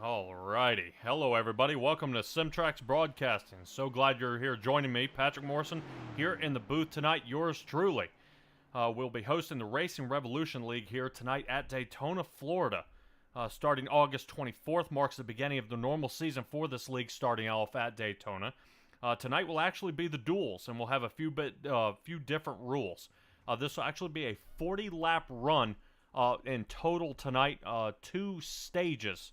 Alrighty. Hello, everybody. Welcome to Simtrax Broadcasting. So glad you're here joining me, Patrick Morrison, here in the booth tonight. Yours truly. We'll be hosting the Racing Revolution League here tonight at Daytona, Florida. Starting August 24th marks the beginning of the normal season for this league starting off at Daytona. Tonight will actually be the Duels, and we'll have a few different rules. This will actually be a 40-lap run in total tonight. 2 stages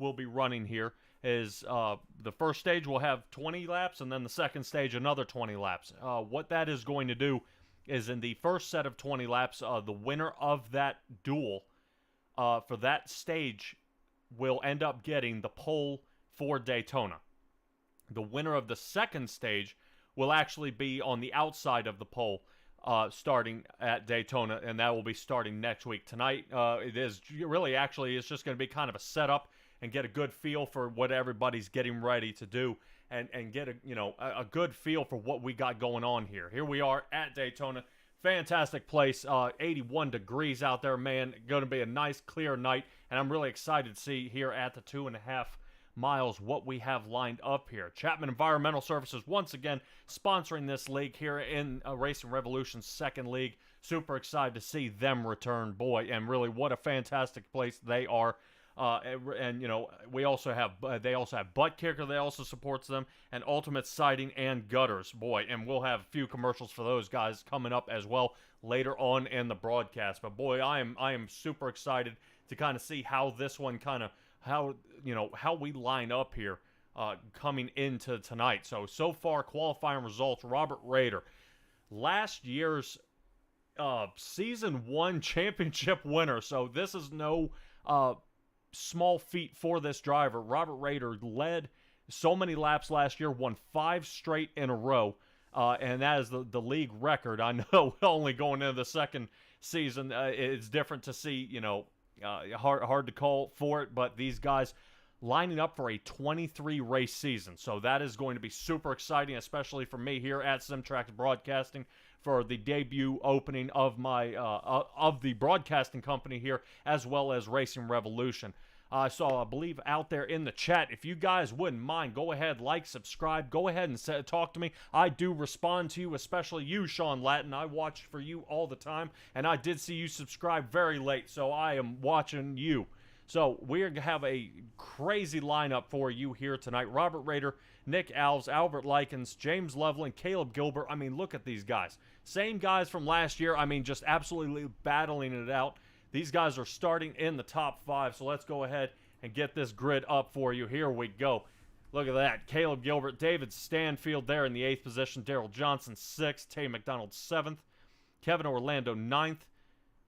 will be running here. Is the first stage will have 20 laps, and then the second stage another 20 laps. What that is going to do is in the first set of 20 laps, the winner of that duel for that stage will end up getting the pole for Daytona. The winner of the second stage will actually be on the outside of the pole starting at Daytona, and that will be starting next week. Tonight, it is really actually it's just going to be kind of a setup and get a good feel for what everybody's getting ready to do, and get a good feel for what we got going on here. Here we are at Daytona. Fantastic place, 81 degrees out there, man. Going to be a nice, clear night, and I'm really excited to see here at the 2.5 miles what we have lined up here. Chapman Environmental Services once again sponsoring this league here in Racing Revolution's second league. Super excited to see them return, boy, and really what a fantastic place they are. And we also have they also have Butt Kicker that also supports them, and Ultimate Siding and Gutters, boy, and we'll have a few commercials for those guys coming up as well later on in the broadcast. But boy, I am super excited to kind of see how this one how we line up here coming into tonight. So far qualifying results: Robert Rader, last year's season 1 championship winner. So this is no small feat for this driver. Robert Rader led so many laps last year, won 5 straight in a row, and that is the league record. I know only going into the second season, it's different to see, hard to call for it, but these guys lining up for a 23 race season. So that is going to be super exciting, especially for me here at Simtrax Broadcasting for the debut opening of my of the broadcasting company here, as well as Racing Revolution. I believe out there in the chat, if you guys wouldn't mind, go ahead, like, subscribe, go ahead and talk to me. I do respond to you, especially you, Sean Latin. I watch for you all the time, and I did see you subscribe very late, so I am watching you. So we're going to have a crazy lineup for you here tonight. Robert Rader, Nick Alves, Albert Likens, James Loveland, Caleb Gilbert. I mean, look at these guys. Same guys from last year. I mean, just absolutely battling it out. These guys are starting in the top 5, so let's go ahead and get this grid up for you. Here we go. Look at that. Caleb Gilbert, David Stanfield there in the 8th position, Daryl Johnson 6th, Tay McDonald 7th, Kevin Orlando 9th.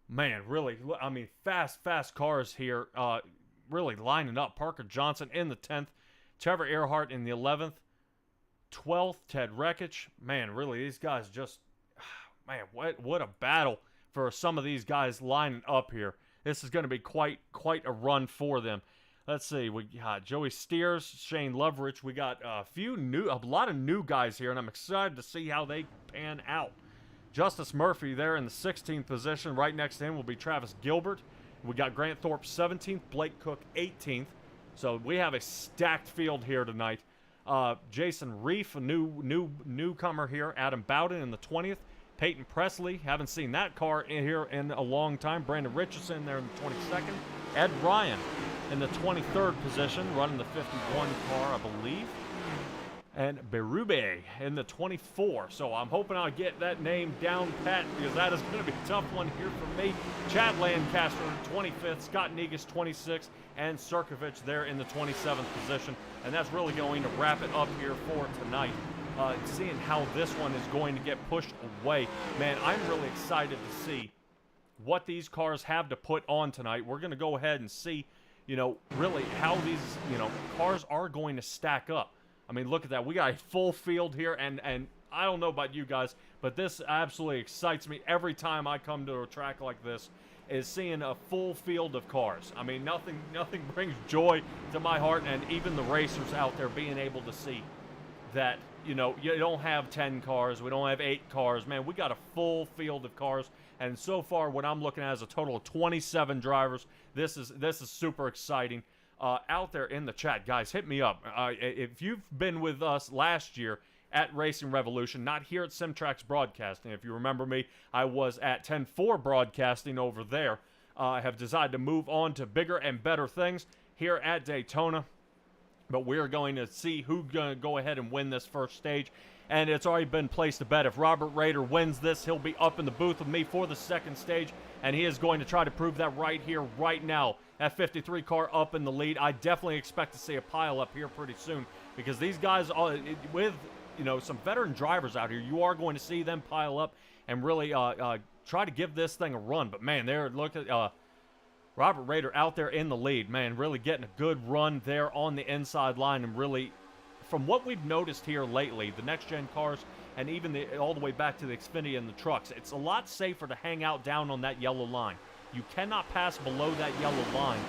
Man, really, I mean, fast cars here, really lining up. Parker Johnson in the 10th, Trevor Earhart in the 11th, 12th, Ted Rekich. Man, really, these guys just, man, what a battle for some of these guys lining up here. This is going to be quite a run for them. Let's see, we got Joey Steers, Shane Loveridge. We got a lot of new guys here, and I'm excited to see how they pan out. Justice Murphy there in the 16th position. Right next to him will be Travis Gilbert. We got Grant Thorpe 17th, Blake Cook 18th. So we have a stacked field here tonight. Jason Reef, a newcomer here. Adam Bowden in the 20th. Peyton Presley, haven't seen that car in here in a long time. Brandon Richardson there in the 22nd. Ed Ryan in the 23rd position, running the 51 car, I believe. And Berube in the 24. So I'm hoping I'll get that name down pat, because that is going to be a tough one here for me. Chad Lancaster 25th, Scott Negus 26th, and Sirkovich there in the 27th position. And that's really going to wrap it up here for tonight. Seeing how this one is going to get pushed away. Man, I'm really excited to see what these cars have to put on tonight. We're going to go ahead and see, really how these, cars are going to stack up. I mean, look at that. We got a full field here, and I don't know about you guys, but this absolutely excites me every time I come to a track like this, is seeing a full field of cars. I mean, nothing brings joy to my heart, and even the racers out there being able to see that, you don't have 10 cars, we don't have 8 cars. Man, we got a full field of cars, and so far what I'm looking at is a total of 27 drivers. This is super exciting. out there in the chat, guys, hit me up. If you've been with us last year at Racing Revolution, not here at Simtrax Broadcasting. If you remember me, I was at 10-4 Broadcasting over there. I have decided to move on to bigger and better things here at Daytona. But we're going to see who's going to go ahead and win this first stage. And it's already been placed to bet. If Robert Rader wins this, he'll be up in the booth with me for the second stage. And he is going to try to prove that right here, right now. That 53 car up in the lead. I definitely expect to see a pile up here pretty soon. Because these guys, with some veteran drivers out here, you are going to see them pile up and really try to give this thing a run. But man, look at Robert Rader out there in the lead. Man, really getting a good run there on the inside line. And really, from what we've noticed here lately, the next-gen cars and even all the way back to the Xfinity and the trucks, it's a lot safer to hang out down on that yellow line. You cannot pass below that yellow line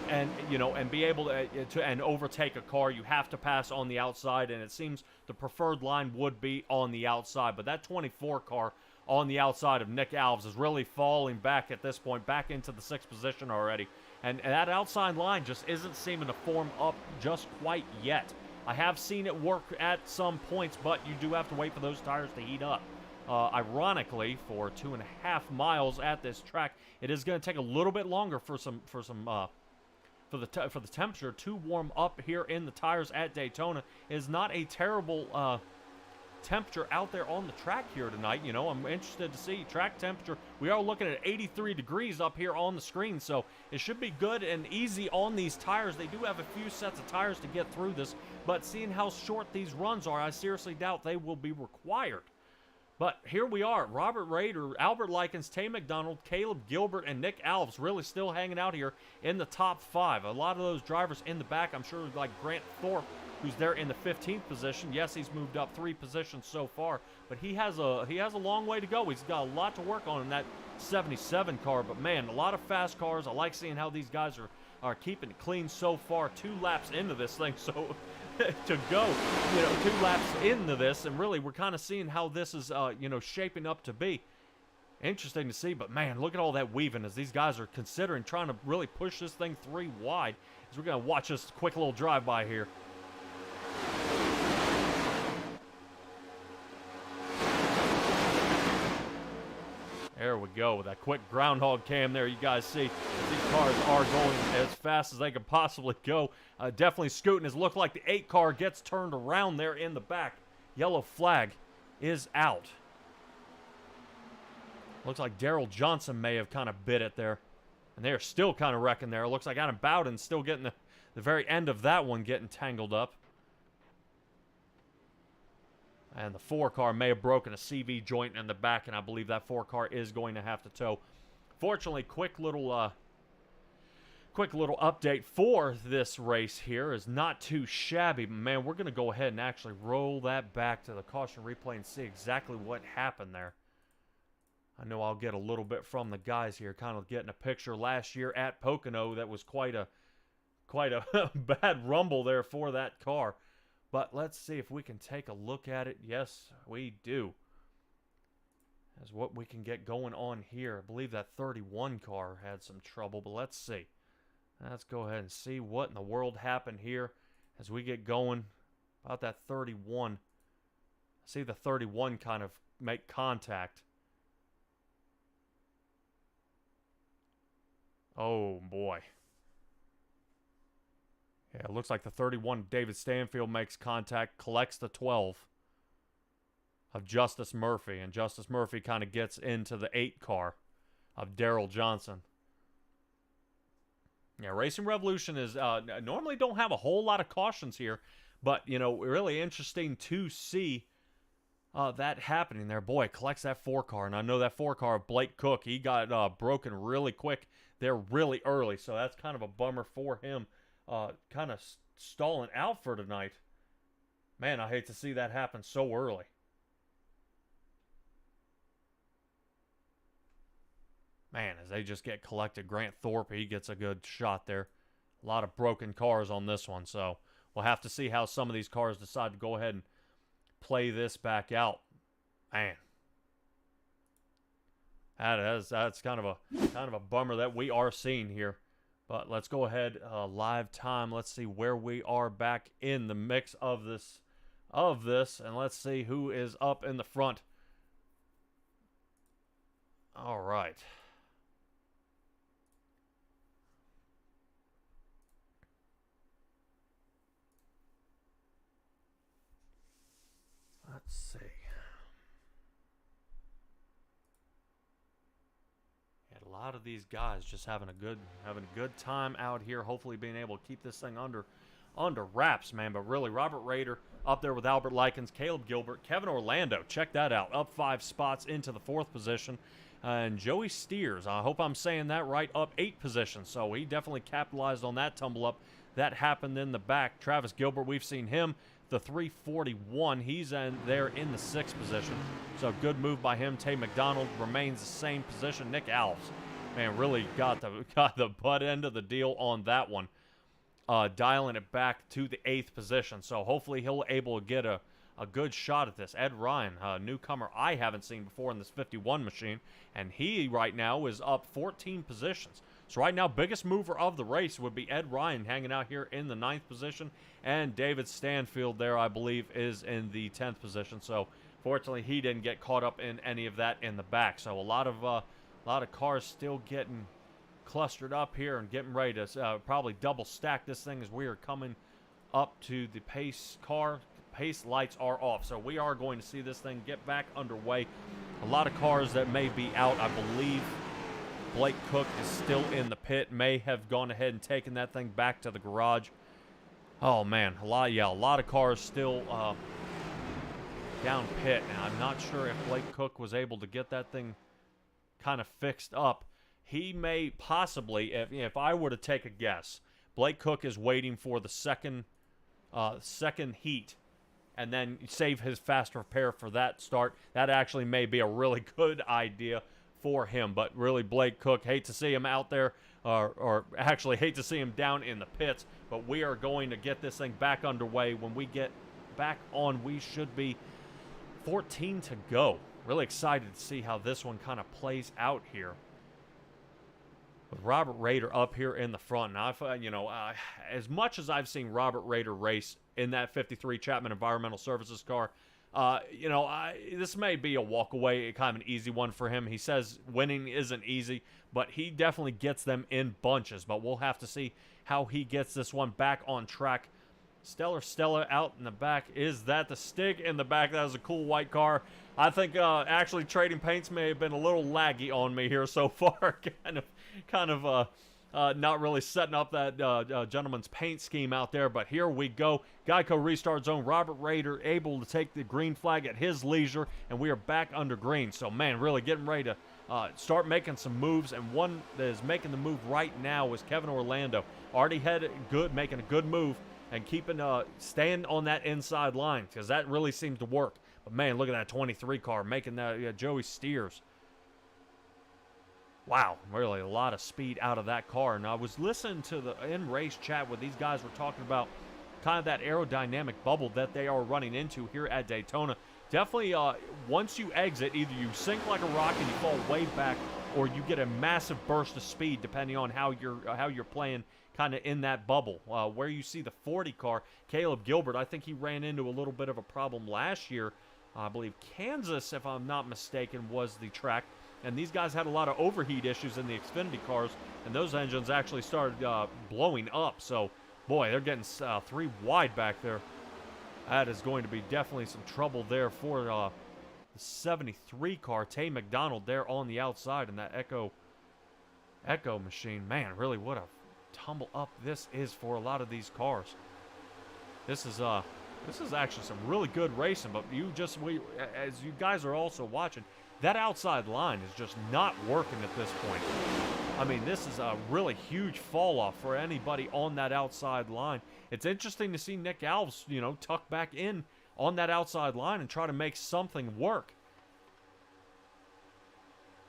and be able to overtake a car. You have to pass on the outside, and it seems the preferred line would be on the outside. But that 24 car on the outside of Nick Alves is really falling back at this point, back into the 6th position already. And that outside line just isn't seeming to form up just quite yet. I have seen it work at some points, but you do have to wait for those tires to heat up. Ironically, for 2.5 miles at this track, it is going to take a little bit longer for the temperature to warm up here in the tires at Daytona. It is not a terrible temperature out there on the track here tonight. I'm interested to see track temperature. We are looking at 83 degrees up here on the screen, so it should be good and easy on these tires. They do have a few sets of tires to get through this, but seeing how short these runs are, I seriously doubt they will be required. But here we are. Robert Rader, Albert Likens, Tay McDonald, Caleb Gilbert, and Nick Alves really still hanging out here in the top 5. A lot of those drivers in the back, I'm sure, like Grant Thorpe, who's there in the 15th position. Yes, he's moved up 3 positions so far, but he has a long way to go. He's got a lot to work on in that 77 car, but man, a lot of fast cars. I like seeing how these guys are keeping it clean so far. 2 laps into this thing, so to go, 2 laps into this, and really we're kind of seeing how this is, shaping up to be. Interesting to see, but man, look at all that weaving as these guys are considering trying to really push this thing 3 wide. As we're going to watch this quick little drive-by here. There we go, with that quick groundhog cam there. You guys see these cars are going as fast as they can possibly go. Definitely scooting. It looks like the 8 car gets turned around there in the back. Yellow flag is out. Looks like Daryl Johnson may have kind of bit it there. And they're still kind of wrecking there. It looks like Adam Bowden's still getting the very end of that one getting tangled up. And the 4 car may have broken a CV joint in the back, and I believe that 4 car is going to have to tow. Fortunately, quick little update for this race here is not too shabby. But man, we're going to go ahead and actually roll that back to the caution replay and see exactly what happened there. I know I'll get a little bit from the guys here, kind of getting a picture last year at Pocono. That was quite a bad rumble there for that car. But let's see if we can take a look at it. Yes, we do. As what we can get going on here. I believe that 31 car had some trouble, but let's see. Let's go ahead and see what in the world happened here as we get going about that 31. See the 31 kind of make contact. Oh, boy. Yeah, it looks like the 31, David Stanfield, makes contact, collects the 12 of Justice Murphy, and Justice Murphy kind of gets into the 8 car of Daryl Johnson. Yeah, Racing Revolution is normally don't have a whole lot of cautions here, but, really interesting to see that happening there. Boy, collects that 4 car, and I know that 4 car of Blake Cook, he got broken really quick there really early, so that's kind of a bummer for him. Kind of stalling out for tonight. Man, I hate to see that happen so early. Man, as they just get collected, Grant Thorpe, he gets a good shot there. A lot of broken cars on this one, so we'll have to see how some of these cars decide to go ahead and play this back out. Man. That's kind of a bummer that we are seeing here. But let's go ahead, live time. Let's see where we are back in the mix of this, and let's see who is up in the front. All right. Let's see. A lot of these guys just having a good time out here. Hopefully, being able to keep this thing under wraps, man. But really, Robert Rader up there with Albert Likens, Caleb Gilbert, Kevin Orlando. Check that out, up 5 spots into the 4th position. And Joey Steers, I hope I'm saying that right, up 8 positions. So he definitely capitalized on that tumble up that happened in the back. Travis Gilbert, we've seen him. The 341, he's there in the 6th position. So good move by him. Tay McDonald remains the same position. Nick Alves, man, really got the butt end of the deal on that one. Dialing it back to the 8th position. So hopefully he'll able to get a good shot at this. Ed Ryan, a newcomer I haven't seen before in this 51 machine. And he right now is up 14 positions. So right now, biggest mover of the race would be Ed Ryan hanging out here in the 9th position. And David Stanfield there, I believe, is in the 10th position. So fortunately, he didn't get caught up in any of that in the back. So a lot of cars still getting clustered up here and getting ready to probably double stack this thing as we are coming up to the pace car. Pace lights are off. So we are going to see this thing get back underway. A lot of cars that may be out, I believe. Blake Cook is still in the pit, may have gone ahead and taken that thing back to the garage. Oh man, a lot of cars still down pit. Now I'm not sure if Blake Cook was able to get that thing kind of fixed up. He may possibly, if I were to take a guess, Blake Cook is waiting for the second heat and then save his fast repair for that start. That actually may be a really good idea for him, but really Blake Cook, hate to see him out there, or actually hate to see him down in the pits, but we are going to get this thing back underway. When we get back on, we should be 14 to go. Really excited to see how this one kind of plays out here. With Robert Rader up here in the front, and as much as I've seen Robert Rader race in that 53 Chapman Environmental Services car, this may be a walk away, kind of an easy one for him. He says winning isn't easy, but he definitely gets them in bunches. But we'll have to see how he gets this one back on track. Stella out in the back. Is that the Stig in the back? That was a cool white car. I think actually Trading Paints may have been a little laggy on me here so far. kind of not really setting up that gentleman's paint scheme out there, but here we go. Geico restart zone. Robert Rader able to take the green flag at his leisure, and we are back under green. So, man, really getting ready to start making some moves, and one that is making the move right now is Kevin Orlando. Already had good, making a good move, and keeping staying on that inside line, because that really seems to work. But, man, look at that 23 car making that Joey Steers. Wow, really a lot of speed out of that car. And I was listening to the in-race chat where these guys were talking about kind of that aerodynamic bubble that they are running into here at Daytona. Definitely, once you exit, either you sink like a rock and you fall way back, or you get a massive burst of speed depending on how you're playing kind of in that bubble. Where you see the 40 car, Caleb Gilbert, I think he ran into a little bit of a problem last year. I believe Kansas, if I'm not mistaken, was the track. And these guys had a lot of overheat issues in the Xfinity cars, and those engines actually started blowing up. So, boy, they're getting 3 wide back there. That is going to be definitely some trouble there for the 73 car. Tay McDonald there on the outside in that Echo machine. Man, really, what a tumble up this is for a lot of these cars. This is actually some really good racing, but as you guys are also watching, that outside line is just not working at this point. I mean, this is a really huge fall off for anybody on that outside line. It's interesting to see Nick Alves, tuck back in on that outside line and try to make something work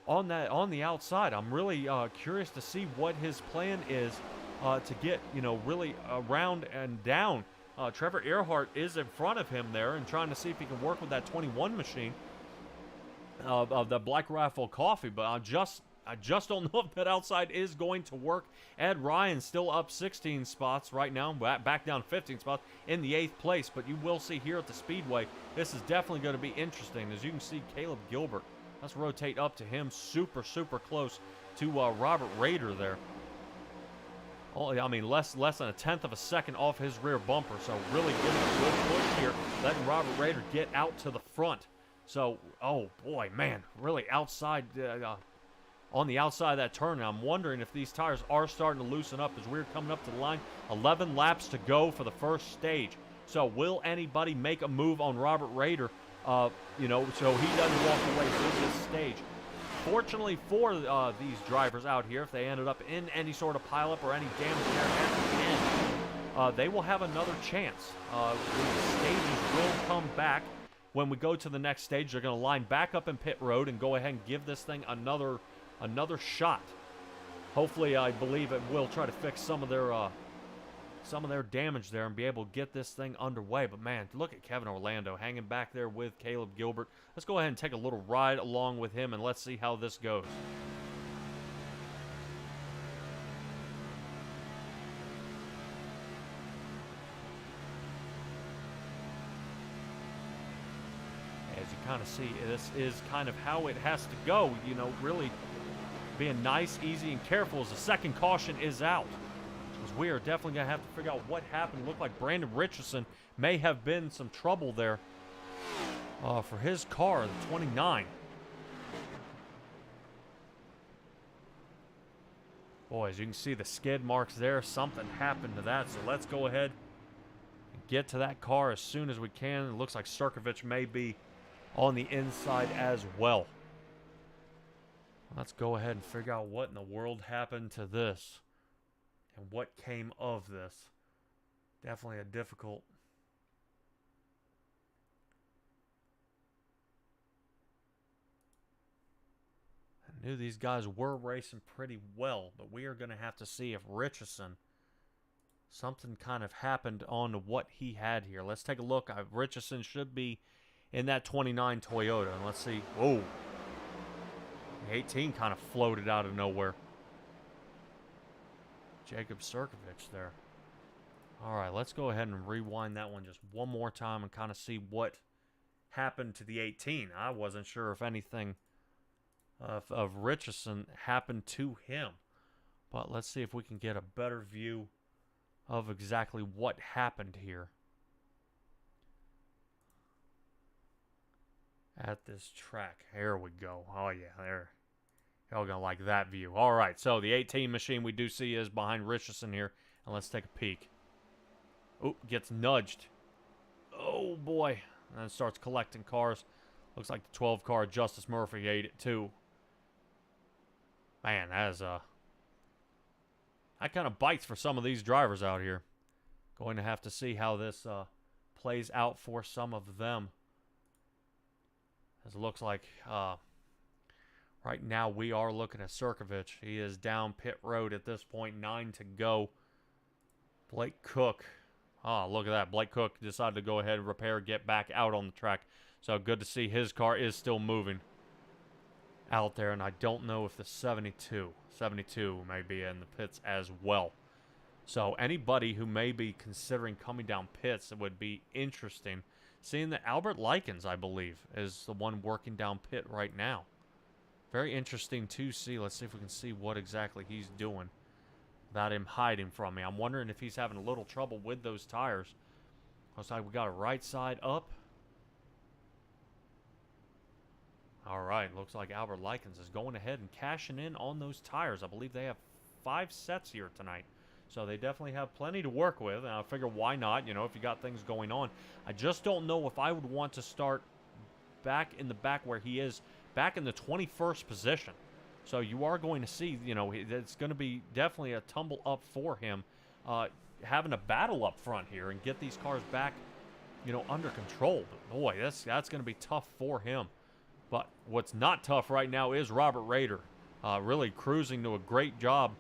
on the outside. I'm really curious to see what his plan is to get, really around and down. Trevor Earhart is in front of him there and trying to see if he can work with that 21 machine of the Black Rifle Coffee, but I just don't know if that outside is going to work. Ed Ryan still up 16 spots right now, back down 15 spots in the 8th place. But you will see here at the Speedway, this is definitely going to be interesting. As you can see, Caleb Gilbert, let's rotate up to him, super, super close to Robert Rader there. I mean, less than a 1/10 of a second off his rear bumper. So really getting a good push here, letting Robert Rader get out to the front. So, oh boy, man, really outside, on the outside of that turn. And I'm wondering if these tires are starting to loosen up as we're coming up to the line. 11 laps to go for the first stage. So will anybody make a move on Robert Rader, you know, so he doesn't walk away from this stage? Fortunately for these drivers out here, if they ended up in any sort of pileup or any damage there at the end, they will have another chance. The stages will come back. When we go to the next stage, they're going to line back up in pit road and go ahead and give this thing another shot. Hopefully, I believe it will try to fix some of their damage there and be able to get this thing underway. But man, look at Kevin Orlando hanging back there with Caleb Gilbert. Let's go ahead and take a little ride along with him and let's see how this goes. As you kind of see, this is kind of how it has to go. You know, really being nice, easy, and careful as the second caution is out. Because we are definitely going to have to figure out what happened. It looked like Brandon Richardson may have been some trouble there for his car, the 29. Boy, as you can see the skid marks there, something happened to that. So let's go ahead and get to that car as soon as we can. It looks like Sirkovich may be on the inside as well. Let's go ahead and figure out what in the world happened to this and what came of this. Definitely a difficult. I knew these guys were racing pretty well, but we are going to have to see if Richardson, something kind of happened on what he had here. Let's take a look. Richardson should be in that 29 Toyota. And let's see. Whoa. The 18 kind of floated out of nowhere. Jacob Sirkovich there. All right, let's go ahead and rewind that one just one more time and kind of see what happened to the 18. I wasn't sure if anything of Richardson happened to him. But let's see if we can get a better view of exactly what happened here at this track. Here we go. Oh, yeah, there. Y'all gonna like that view. All right, so the 18 machine we do see is behind Richardson here. And let's take a peek. Oh, gets nudged. Oh, boy. And then starts collecting cars. Looks like the 12 car, Justice Murphy, ate it too. Man, that is that kind of bites for some of these drivers out here. Going to have to see how this plays out for some of them. As it looks like right now we are looking at Sirkovich. He is down pit road at this point, 9 to go. Blake Cook. Oh, look at that. Blake Cook decided to go ahead and repair, get back out on the track. So good to see his car is still moving out there. And I don't know if the 72 may be in the pits as well. So anybody who may be considering coming down pits, it would be interesting. Seeing that Albert Likens, I believe, is the one working down pit right now. Very interesting to see. Let's see if we can see what exactly he's doing without him hiding from me. I'm wondering if he's having a little trouble with those tires. Looks like we got a right side up. All right, looks like Albert Likens is going ahead and cashing in on those tires. I believe they have 5 sets here tonight. So they definitely have plenty to work with. And I figure why not, you know, if you got things going on. I just don't know if I would want to start back in the back where he is, back in the 21st position. So you are going to see, you know, it's going to be definitely a tumble up for him. Having a battle up front here and get these cars back, you know, under control. But boy, that's going to be tough for him. But what's not tough right now is Robert Rader. Really cruising to a great job,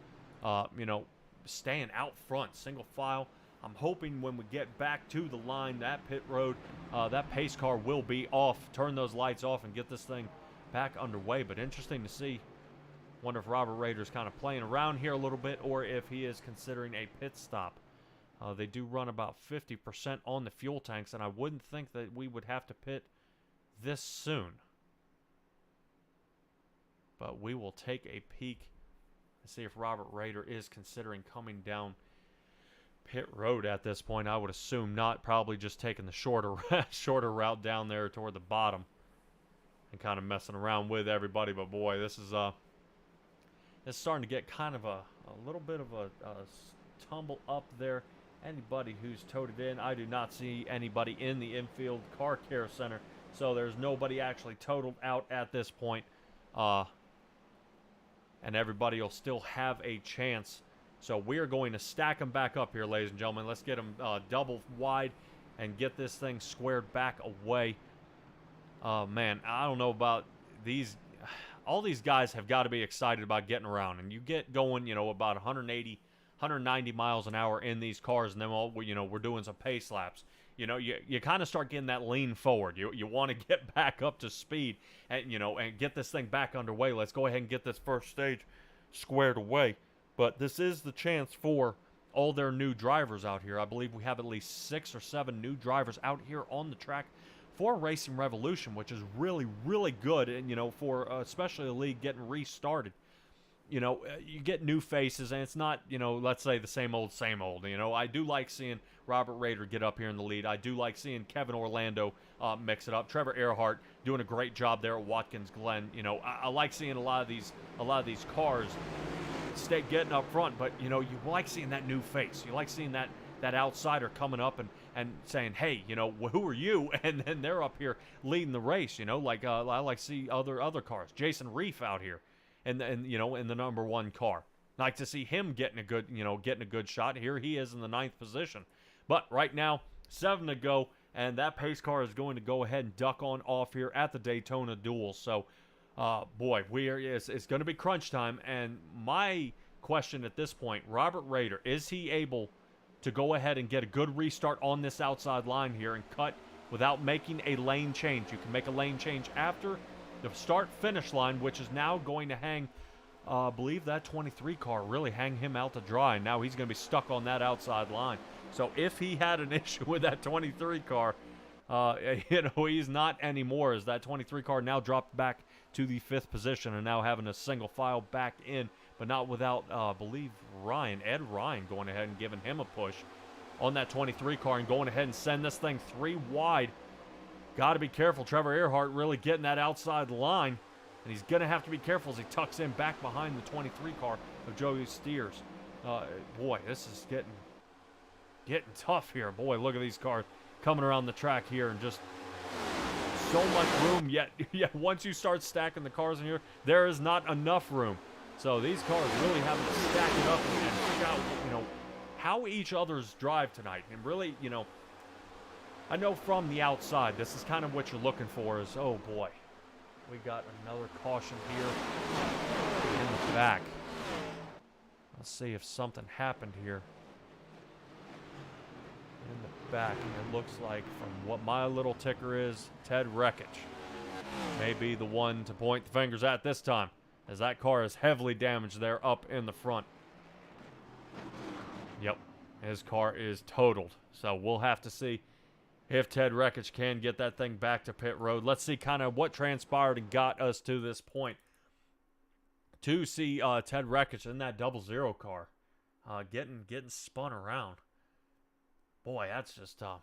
you know, staying out front, single file. I'm hoping when we get back to the line, that pit road, that pace car will be off. Turn those lights off and get this thing back underway. But interesting to see Wonder if Robert Rader's kind of playing around here a little bit, or if he is considering a pit stop. They do run about 50% on the fuel tanks, and I wouldn't think that we would have to pit this soon. But we will take a peek and see if Robert Rader is considering coming down pit road at this point. I would assume not. Probably just taking the shorter route down there toward the bottom and kind of messing around with everybody. But boy, this is it's starting to get kind of a little bit of a tumble up there. Anybody who's toted in, I do not see anybody in the infield car care center, so there's nobody actually totaled out at this point. And everybody will still have a chance. So we're going to stack them back up here, ladies and gentlemen. Let's get them double wide and get this thing squared back away. Man, I don't know about these. All these guys have got to be excited about getting around. And you get going, you know, about 180, 190 miles an hour in these cars, and then we're doing some pace laps. You know, you kind of start getting that lean forward. You want to get back up to speed and, you know, and get this thing back underway. Let's go ahead and get this first stage squared away. But this is the chance for all their new drivers out here. I believe we have at least 6 or 7 new drivers out here on the track for Racing Revolution, which is really, really good. And, you know, for especially a league getting restarted. You know, you get new faces, and it's not, you know, let's say the same old, same old. You know, I do like seeing Robert Rader get up here in the lead. I do like seeing Kevin Orlando mix it up. Trevor Earhart doing a great job there at Watkins Glen. You know, I like seeing a lot of these cars getting up front, but, you know, you like seeing that new face. You like seeing that outsider coming up and saying, hey, you know, who are you? And then they're up here leading the race, you know, like I like to see other cars. Jason Reef out here. And you know, in the number 1 car. Like to see him getting a good shot. Here he is in the 9th position. But right now, 7 to go, and that pace car is going to go ahead and duck on off here at the Daytona Duel. So, boy, it's going to be crunch time. And my question at this point, Robert Rader, is he able to go ahead and get a good restart on this outside line here and cut without making a lane change? You can make a lane change after the start-finish line, which is now going to hang, I believe that 23 car really hang him out to dry. Now he's going to be stuck on that outside line. So if he had an issue with that 23 car, you know, he's not anymore, as that 23 car now dropped back to the 5th position and now having a single file back in, but not without, I believe, Ed Ryan going ahead and giving him a push on that 23 car and going ahead and send this thing 3 wide. Got to be careful. Trevor Earhart really getting that outside line, and he's going to have to be careful as he tucks in back behind the 23 car of Joey Steers. Boy, this is getting tough here. Boy, look at these cars coming around the track here, and just so much room. Yet once you start stacking the cars in here, there is not enough room. So these cars really having to stack it up and figure out, you know, how each other's drive tonight. And really, you know, I know from the outside, this is kind of what you're looking for is, oh boy, we got another caution here in the back. Let's see if something happened here in the back. And it looks like, from what my little ticker is, Ted Wreckage may be the one to point the fingers at this time, as that car is heavily damaged there up in the front. Yep, his car is totaled. So we'll have to see if Ted Wreckage can get that thing back to pit road. Let's see kind of what transpired and got us to this point to see Ted Wreckage in that 00 car getting spun around. Boy, that's just kind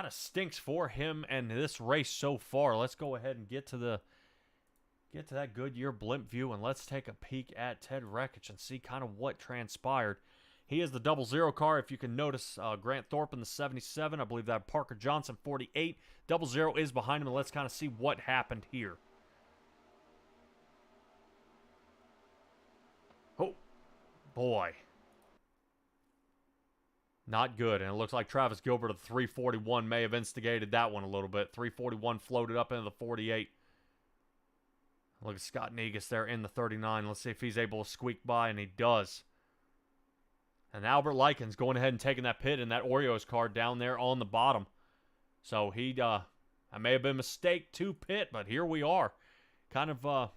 of stinks for him and this race so far. Let's go ahead and get to that Goodyear blimp view, and let's take a peek at Ted Wreckage and see kind of what transpired. He is the 00 car. If you can notice, Grant Thorpe in the 77. I believe that Parker Johnson 48. 00 is behind him, and let's kind of see what happened here. Oh, boy. Not good, and it looks like Travis Gilbert of the 341 may have instigated that one a little bit. 341 floated up into the 48. Look at Scott Negus there in the 39. Let's see if he's able to squeak by, and he does. And Albert Likens going ahead and taking that pit in that Oreos car down there on the bottom. So I may have been a mistake to pit, but here we are. Kind of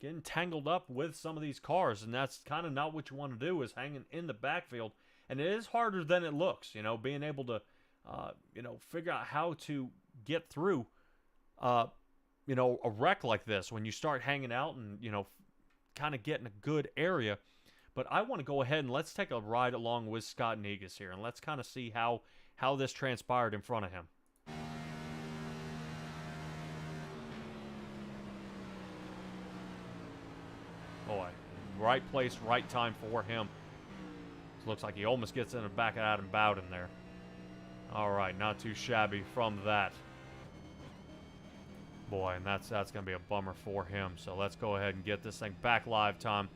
getting tangled up with some of these cars, and that's kind of not what you want to do, is hanging in the backfield. And it is harder than it looks, being able to, figure out how to get through, a wreck like this when you start hanging out and, kind of getting a good area. But I want to go ahead and let's take a ride along with Scott Negus here, and let's kind of see how this transpired in front of him. Boy, right place, right time for him. Looks like he almost gets in the back of Adam Bowden there. All right, not too shabby from that. Boy, and that's going to be a bummer for him. So let's go ahead and get this thing back live time,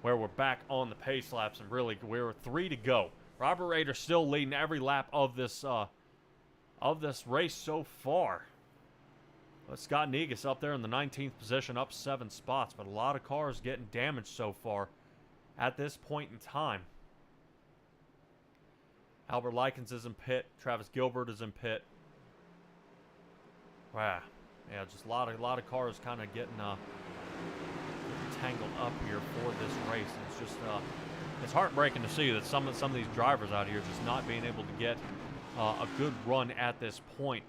where we're back on the pace laps, and really we're 3 to go. Robert Rader still leading every lap of this race so far. But Scott Negus up there in the 19th position, up 7 spots, but a lot of cars getting damaged so far at this point in time. Albert Likens is in pit. Travis Gilbert is in pit. Wow. Yeah, just a lot of cars kind of getting tangled up here for this race. And it's just it's heartbreaking to see that some of these drivers out here just not being able to get a good run at this point.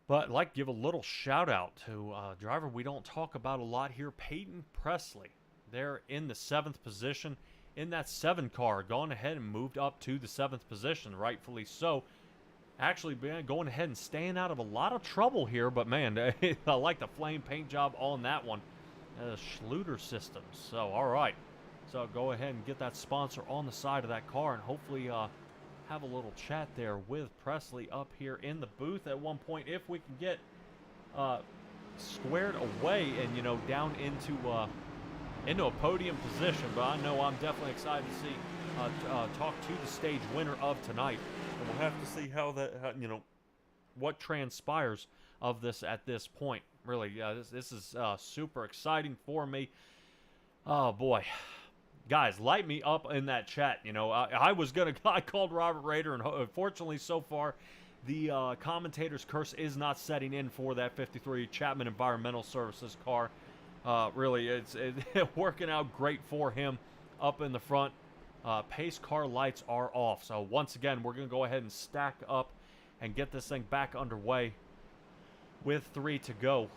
But I'd like to give a little shout out to a driver we don't talk about a lot here, Peyton Presley. They're in the 7th position in that 7 car, gone ahead and moved up to the 7th position, rightfully so. Actually, going ahead and staying out of a lot of trouble here, but man, I like the flame paint job on that one. Schluter Systems. So, all right. So, go ahead and get that sponsor on the side of that car, and hopefully have a little chat there with Presley up here in the booth at one point, if we can get squared away and, down into a podium position. But I know I'm definitely excited to see talk to the stage winner of tonight, and we'll have to see how what transpires of this at this point. Really, this is super exciting for me. Oh boy, guys, light me up in that chat. I called Robert Rader, and unfortunately so far the commentator's curse is not setting in for that 53 Chapman Environmental Services car. Really, it's working out great for him up in the front. Pace car lights are off. So once again, we're going to go ahead and stack up and get this thing back underway with 3 to go.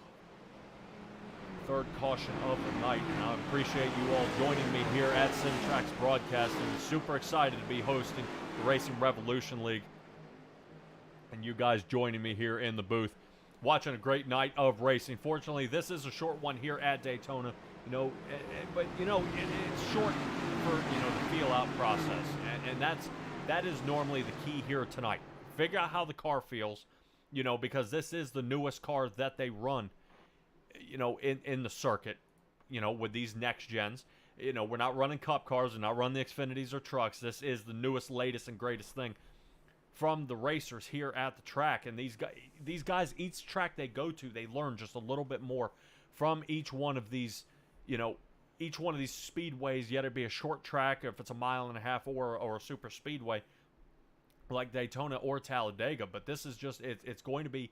Third caution of the night. And I appreciate you all joining me here at Simtrax Broadcasting. Super excited to be hosting the Racing Revolution League, and you guys joining me here in the booth, watching a great night of racing. Fortunately, this is a short one here at Daytona, but it's short for the feel out process, and that is normally the key here tonight. Figure out how the car feels, because this is the newest car that they run, in the circuit, with these next gens. We're not running cup cars, we're not running the Xfinities or trucks. This is the newest, latest, and greatest thing from the racers here at the track. And these guys, each track they go to, they learn just a little bit more from each one of these, each one of these speedways, yet it be a short track, if it's a 1.5 miles or a super speedway like Daytona or Talladega. But this is just, it's going to be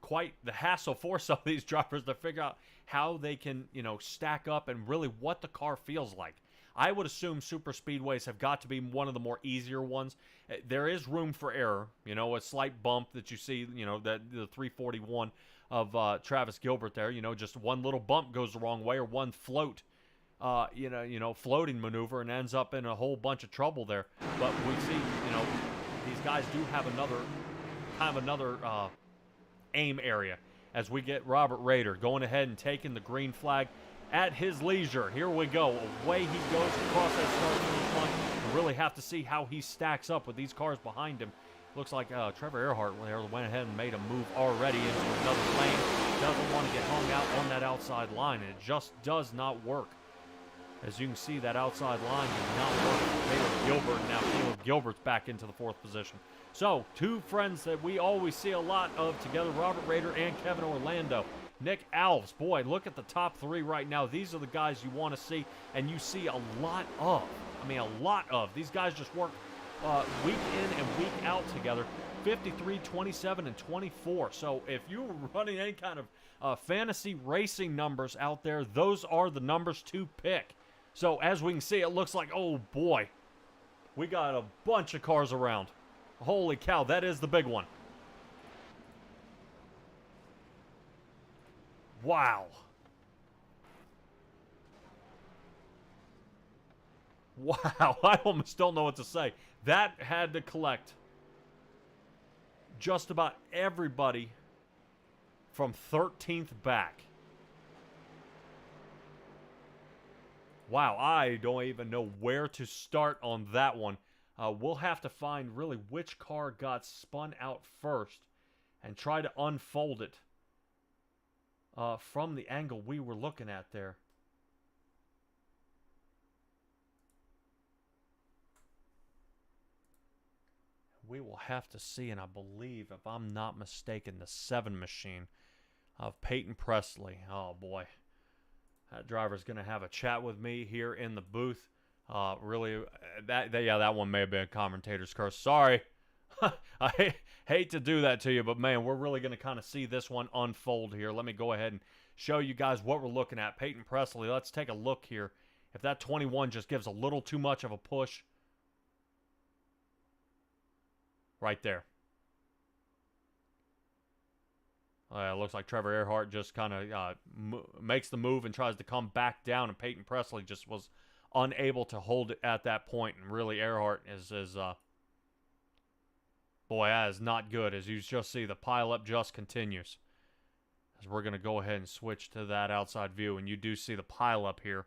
quite the hassle for some of these drivers to figure out how they can, stack up and really what the car feels like. I would assume super speedways have got to be one of the more easier ones. There is room for error, a slight bump that you see, that the 341 of Travis Gilbert there, just one little bump goes the wrong way, or one float, floating maneuver, and ends up in a whole bunch of trouble there. But we see, these guys do have another aim area, as we get Robert Rader going ahead and taking the green flag at his leisure. Here we go. Away he goes across that start-finish line. We really have to see how he stacks up with these cars behind him. Looks like Trevor Earhart went ahead and made a move already into another lane. Doesn't want to get hung out on that outside line, and it just does not work. As you can see, that outside line does not work for Caleb Gilbert. Now Caleb Gilbert's back into the 4th position. So, two friends that we always see a lot of together, Robert Rader and Kevin Orlando. Nick Alves, boy, look at the top 3 right now. These are the guys you want to see, and you see a lot of. I mean, a lot of. These guys just work week in and week out together. 53, 27, and 24. So if you were running any kind of fantasy racing numbers out there, those are the numbers to pick. So as we can see, it looks like, oh boy, we got a bunch of cars around. Holy cow, that is the big one. Wow. Wow, I almost don't know what to say. That had to collect just about everybody from 13th back. Wow, I don't even know where to start on that one. We'll have to find really which car got spun out first and try to unfold it from the angle we were looking at there. We will have to see, and I believe, if I'm not mistaken, the 7 machine of Peyton Presley. Oh, boy. That driver's going to have a chat with me here in the booth. Really, that one may have been a commentator's curse. Sorry. I hate to do that to you, but, man, we're really going to kind of see this one unfold here. Let me go ahead and show you guys what we're looking at. Peyton Presley, let's take a look here. If that 21 just gives a little too much of a push, right there. It looks like Trevor Earhart just kind of makes the move and tries to come back down, and Peyton Presley just was unable to hold it at that point. And really, Earhart is boy, that is not good. As you just see, the pileup just continues. As we're going to go ahead and switch to that outside view, and you do see the pileup here.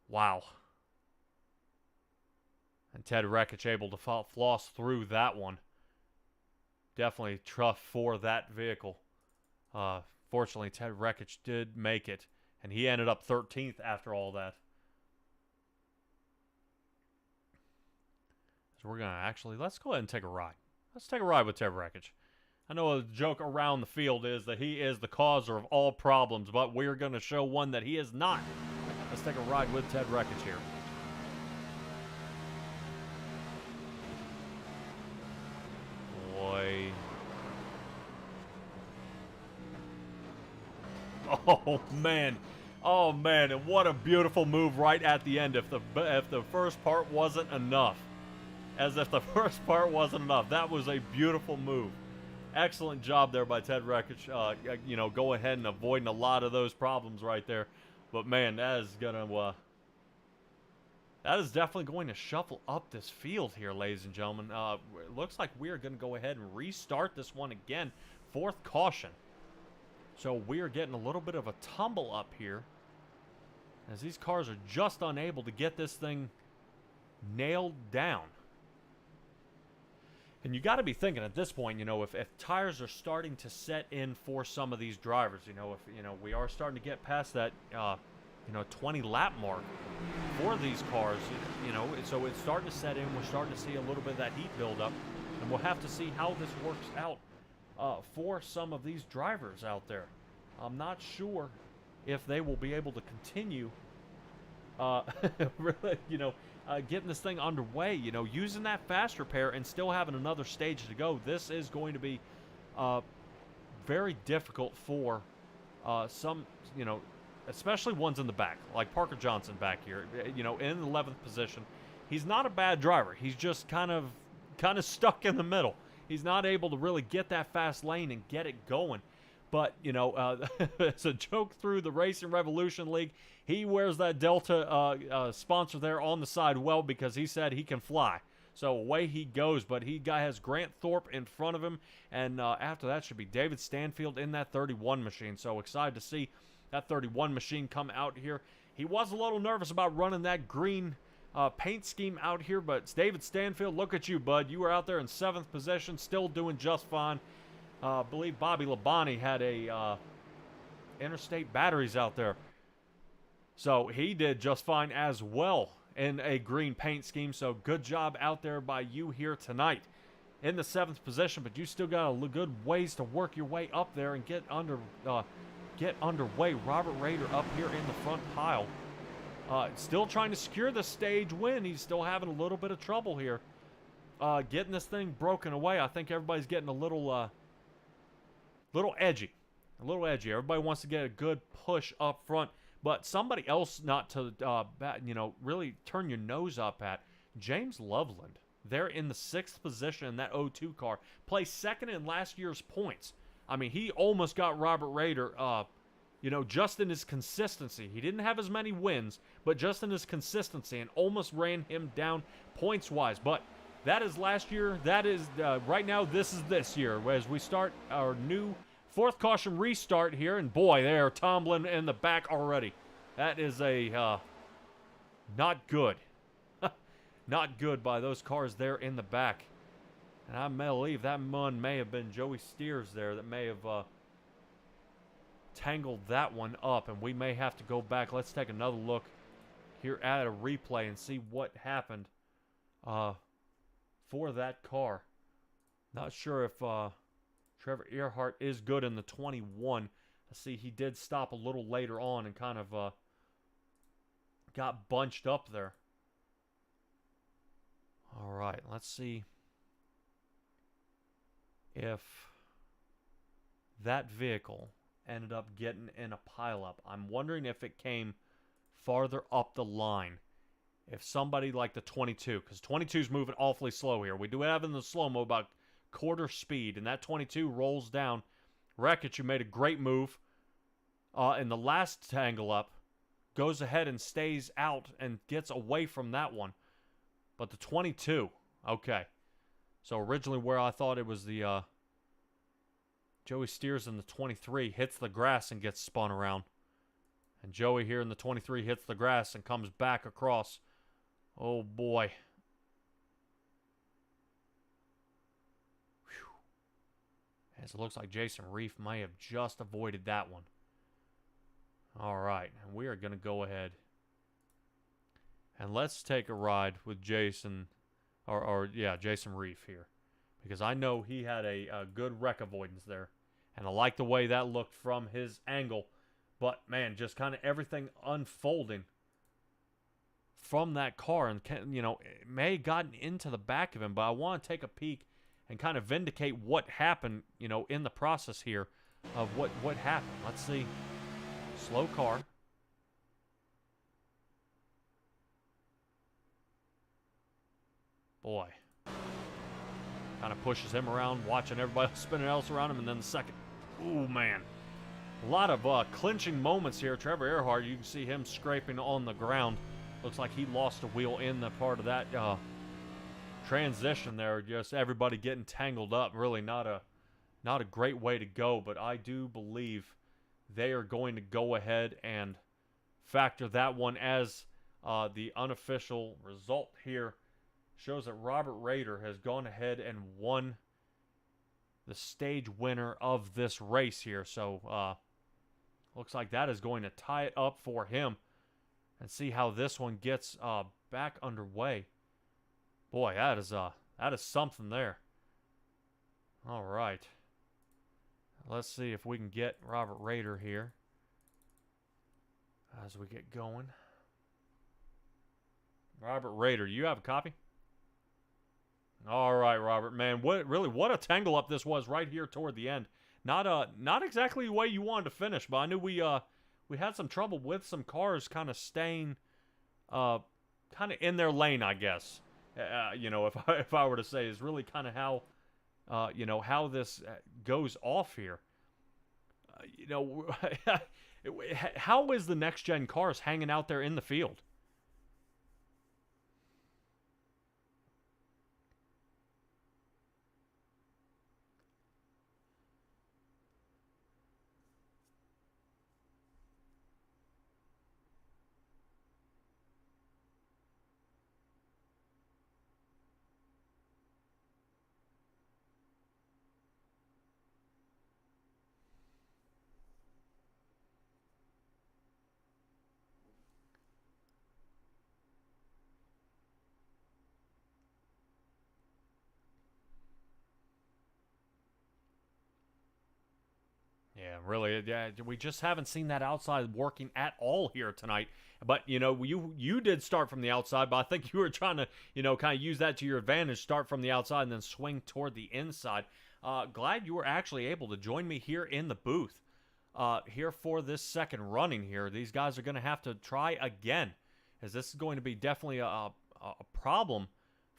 Wow. And Ted Rekich able to floss through that one. Definitely tough for that vehicle. Fortunately, Ted Rekich did make it, and he ended up 13th after all that. So we're going to actually, let's go ahead and take a ride. Let's take a ride with Ted Rekich. I know a joke around the field is that he is the causer of all problems, but we're going to show one that he is not. Let's take a ride with Ted Rekich here. Boy. Oh man, and what a beautiful move right at the end. If the first part wasn't enough, that was a beautiful move. Excellent job there by Ted Rekich. Go ahead and avoiding a lot of those problems right there. But man, that is definitely going to shuffle up this field here, ladies and gentlemen. It looks like we are going to go ahead and restart this one again. 4th caution. So we are getting a little bit of a tumble up here, as these cars are just unable to get this thing nailed down. And you got to be thinking at this point, if tires are starting to set in for some of these drivers, if we are starting to get past that 20 lap mark for these cars, so it's starting to set in. We're starting to see a little bit of that heat buildup, and we'll have to see how this works out for some of these drivers out there. I'm not sure if they will be able to continue really, getting this thing underway, using that fast repair and still having another stage to go. This is going to be very difficult for some, especially ones in the back, like Parker Johnson back here, in the 11th position. He's not a bad driver. He's just kind of stuck in the middle. He's not able to really get that fast lane and get it going. But, it's a joke through the Racing Revolution League. He wears that Delta sponsor there on the side well because he said he can fly. So away he goes, but he has Grant Thorpe in front of him. And after that should be David Stanfield in that 31 machine. So excited to see that 31 machine come out here. He was a little nervous about running that green paint scheme out here, but it's David Stanfield. Look at you, bud. You were out there in 7th position, still doing just fine. I believe Bobby Labonte had a Interstate Batteries out there. So he did just fine as well in a green paint scheme. So good job out there by you here tonight in the 7th position, but you still got a good ways to work your way up there and get underway. Robert Rader up here in the front pile. Still trying to secure the stage win. He's still having a little bit of trouble here getting this thing broken away. I think everybody's getting a little edgy. A little edgy. Everybody wants to get a good push up front, but somebody else not to, really turn your nose up at. James Loveland. They're in the 6th position in that 0-2 car. Placed second in last year's points. I mean, he almost got Robert Rader, just in his consistency. He didn't have as many wins, but just in his consistency, and almost ran him down points-wise. But that is last year. That is, right now, this is this year. As we start our new 4th caution restart here, and boy, they're tumbling in the back already. That is a, not good. Not good by those cars there in the back. And I believe that one may have been Joey Steers there that may have tangled that one up. And we may have to go back. Let's take another look here at a replay and see what happened for that car. Not sure if Trevor Earhart is good in the 21. I see he did stop a little later on and kind of got bunched up there. All right, let's see if that vehicle ended up getting in a pileup. I'm wondering if it came farther up the line. If somebody like the 22, because 22's moving awfully slow here. We do have in the slow-mo about quarter speed, and that 22 rolls down. Wreckage, who made a great move in the last tangle up, goes ahead and stays out and gets away from that one. But the 22, okay. So originally where I thought it was the Joey Steers in the 23 hits the grass and gets spun around. And Joey here in the 23 hits the grass and comes back across. Oh boy. Whew. As it looks like Jason Reef may have just avoided that one. All right, and we are going to go ahead. And let's take a ride with Jason, Jason Reef here. Because I know he had a good wreck avoidance there. And I like the way that looked from his angle. But, man, just kind of everything unfolding from that car. And, it may have gotten into the back of him. But I want to take a peek and kind of vindicate what happened, in the process here of what happened. Let's see. Slow car. Boy. Kind of pushes him around, watching everybody spinning else around him, and then the second. Ooh, man. A lot of clinching moments here. Trevor Earhart, you can see him scraping on the ground. Looks like he lost a wheel in the part of that transition there. Just everybody getting tangled up. Really not a great way to go, but I do believe they are going to go ahead and factor that one as the unofficial result here. Shows that Robert Rader has gone ahead and won the stage winner of this race here. So, looks like that is going to tie it up for him and see how this one gets back underway. Boy, that is something there. All right. Let's see if we can get Robert Rader here as we get going. Robert Rader, you have a copy? All right, Robert, man, what a tangle up this was right here toward the end. Not exactly the way you wanted to finish, but I knew we had some trouble with some cars kind of staying kind of in their lane, I guess. If I were to say, is really kind of how how this goes off here. How is the next gen cars hanging out there in the field? really, yeah, we just haven't seen that outside working at all here tonight. But you did start from the outside, but I think you were trying to kind of use that to your advantage, start from the outside and then swing toward the inside. Glad you were actually able to join me here in the booth, here for this second running here. These guys are going to have to try again, as this is going to be definitely a problem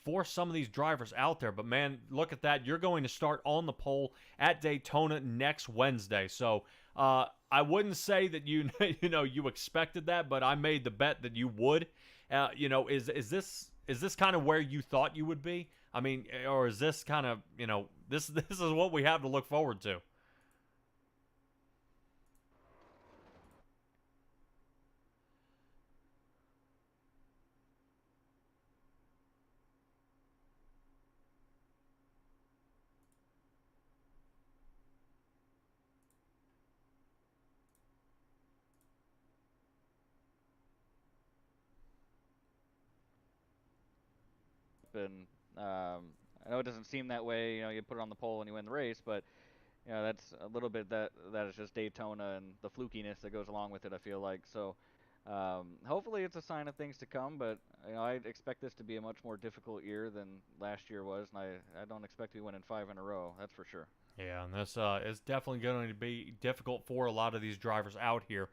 for some of these drivers out there. But man, look at that. You're going to start on the pole at Daytona next Wednesday. So I wouldn't say that you expected that, but I made the bet that you would. Is this kind of where you thought you would be? I mean, or is this kind of, this is what we have to look forward to? And I know it doesn't seem that way. You put it on the pole and you win the race, but that's a little bit that is just Daytona and the flukiness that goes along with it. I feel like so. Hopefully, it's a sign of things to come. But I expect this to be a much more difficult year than last year was, and I don't expect to be winning 5 in a row. That's for sure. Yeah, and this is definitely going to be difficult for a lot of these drivers out here.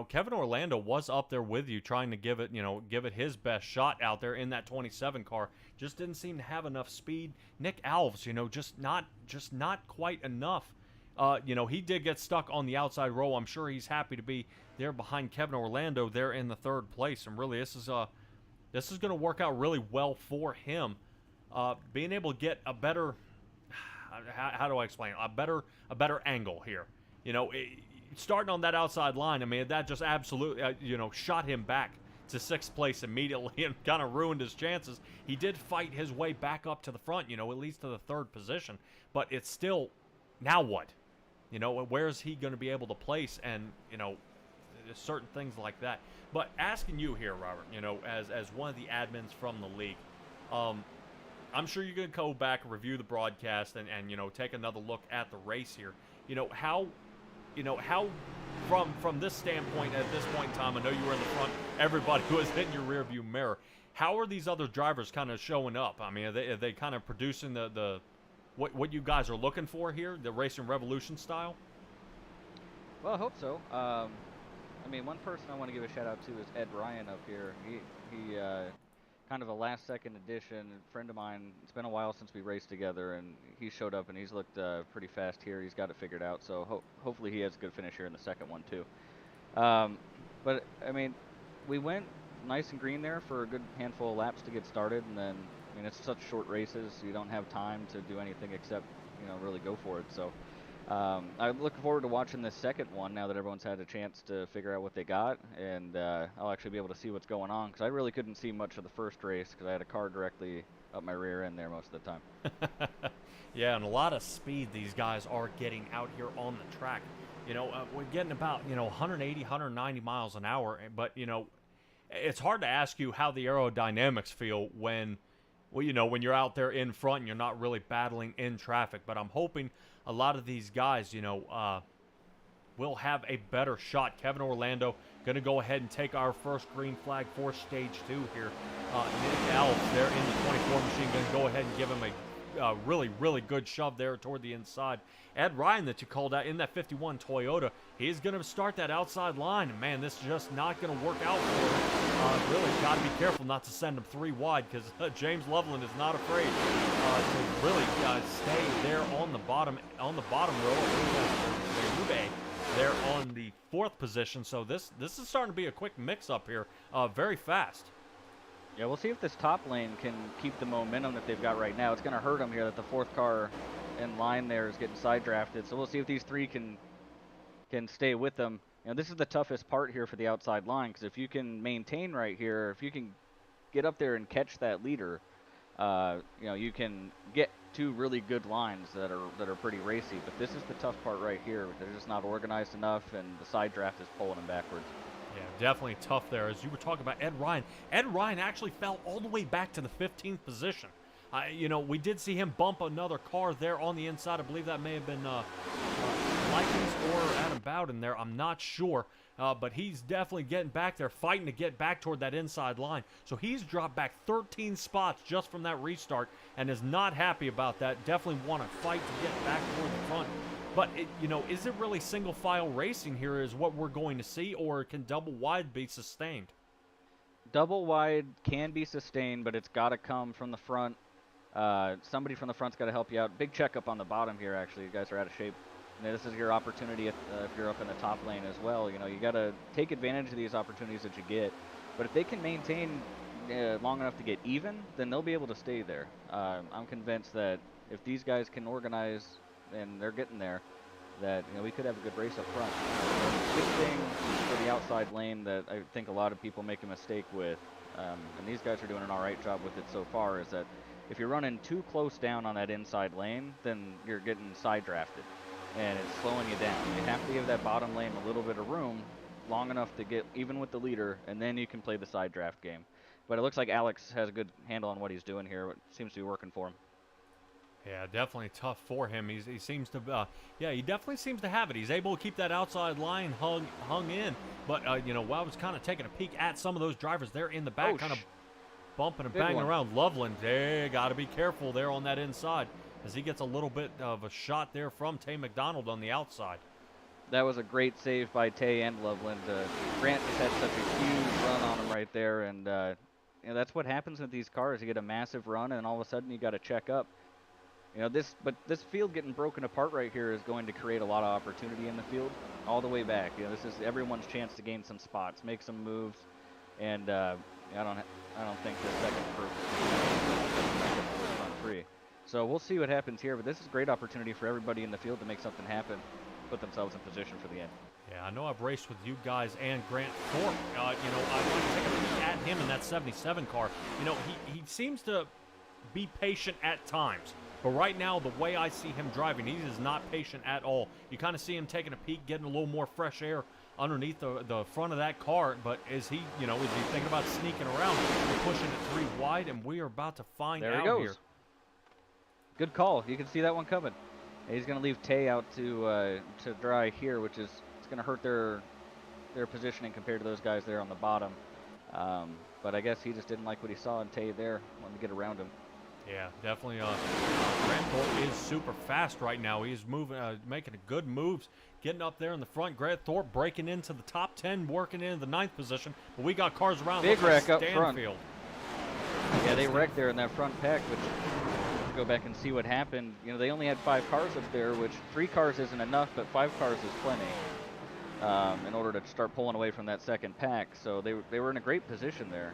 Kevin Orlando was up there with you, trying to give it his best shot out there in that 27 car. Just didn't seem to have enough speed. Nick Alves, just not quite enough. He did get stuck on the outside row. I'm sure he's happy to be there behind Kevin Orlando there in the third place. And really, this is going to work out really well for him. Being able to get a better, how do I explain it? A better angle here. Starting on that outside line, I mean, that just absolutely, shot him back to 6th place immediately and kind of ruined his chances. He did fight his way back up to the front, at least to the 3rd position. But it's still, now what? Where is he going to be able to place and, certain things like that. But asking you here, Robert, as one of the admins from the league, I'm sure you're going to go back and review the broadcast and take another look at the race here. How from this standpoint at this point in time, I know you were in the front, everybody was in your rearview mirror. How are these other drivers kind of showing up? I mean, are they kind of producing the what you guys are looking for here, the Racing Revolution style? Well, I hope so. One person I want to give a shout out to is Ed Ryan up here. He kind of a last-second addition. A friend of mine, it's been a while since we raced together, and he showed up, and he's looked pretty fast here. He's got it figured out, so hopefully he has a good finish here in the second one, too. But, we went nice and green there for a good handful of laps to get started, and then, it's such short races, you don't have time to do anything except, really go for it. So I'm looking forward to watching this second one now that everyone's had a chance to figure out what they got, and I'll actually be able to see what's going on, because I really couldn't see much of the first race because I had a car directly up my rear end there most of the time. Yeah, and a lot of speed these guys are getting out here on the track. We're getting about 180, 190 miles an hour, but it's hard to ask you how the aerodynamics feel when you're out there in front and you're not really battling in traffic. But I'm hoping a lot of these guys, will have a better shot. Kevin Orlando going to go ahead and take our first green flag for Stage 2 here. Nick Alves there in the 24 machine going to go ahead and give him a really, really good shove there toward the inside. Ed Ryan that you called out in that 51 Toyota, he's going to start that outside line. And man, this is just not going to work out for him. Really got to be careful not to send him 3 wide, because James Loveland is not afraid to really stay there on the bottom row. There on the 4th position. So this is starting to be a quick mix-up here, very fast. Yeah, we'll see if this top lane can keep the momentum that they've got right now. It's going to hurt them here that the 4th car in line there is getting side drafted. So we'll see if these 3 can stay with them. This is the toughest part here for the outside line, because if you can maintain right here, if you can get up there and catch that leader, you can get 2 really good lines that are pretty racy. But this is the tough part right here. They're just not organized enough, and the side draft is pulling them backwards. Yeah, definitely tough there. As you were talking about Ed Ryan, Ed Ryan actually fell all the way back to the 15th position. We did see him bump another car there on the inside. I believe that may have been Likens or Adam Bowden there. I'm not sure. But he's definitely getting back there, fighting to get back toward that inside line. So he's dropped back 13 spots just from that restart and is not happy about that. Definitely want to fight to get back toward the front. But, is it really single file racing here is what we're going to see, or can double wide be sustained? Double wide can be sustained, but it's got to come from the front. Somebody from the front's got to help you out. Big checkup on the bottom here, actually. You guys are out of shape. This is your opportunity if you're up in the top lane as well. You got to take advantage of these opportunities that you get. But if they can maintain long enough to get even, then they'll be able to stay there. I'm convinced that if these guys can organize, and they're getting there, that we could have a good race up front. Big thing for the outside lane that I think a lot of people make a mistake with, and these guys are doing an all right job with it so far, is that if you're running too close down on that inside lane, then you're getting side drafted. And it's slowing you down. You have to give that bottom lane a little bit of room, long enough to get even with the leader, and then you can play the side draft game. But it looks like Alex has a good handle on what he's doing here. It seems to be working for him. Yeah, definitely tough for him. He seems to, he definitely seems to have it. He's able to keep that outside line hung in. But, while I was kind of taking a peek at some of those drivers there in the back, kind of bumping and banging around. Loveland, got to be careful there on that inside, as he gets a little bit of a shot there from Tay McDonald on the outside. That was a great save by Tay and Loveland. Grant just had such a huge run on him right there, and that's what happens with these cars. You get a massive run, and all of a sudden you got to check up. This field getting broken apart right here is going to create a lot of opportunity in the field all the way back. This is everyone's chance to gain some spots, make some moves, and I don't think the second group is front free. So we'll see what happens here, but this is a great opportunity for everybody in the field to make something happen, put themselves in position for the end. Yeah, I know I've raced with you guys and Grant Thorpe. I want to take a look at him in that 77 car. He seems to be patient at times. But right now, the way I see him driving, he is not patient at all. You kind of see him taking a peek, getting a little more fresh air underneath the front of that car. But is he thinking about sneaking around and pushing it 3 wide? And we are about to find out here. Good call. You can see that one coming. He's going to leave Tay out to dry here, which is it's going to hurt their positioning compared to those guys there on the bottom. But I guess he just didn't like what he saw in Tay there. Wanted to get around him. Yeah, definitely. Grant Thorpe is super fast right now. He's moving, making good moves, getting up there in the front. Grant Thorpe breaking into the top 10, working into the 9th position. But we got cars around. Big wreck up front. Stanfield. Yeah, they wrecked there in that front pack, which go back and see what happened. They only had 5 cars up there, which 3 cars isn't enough, but 5 cars is plenty in order to start pulling away from that second pack. So they were in a great position there.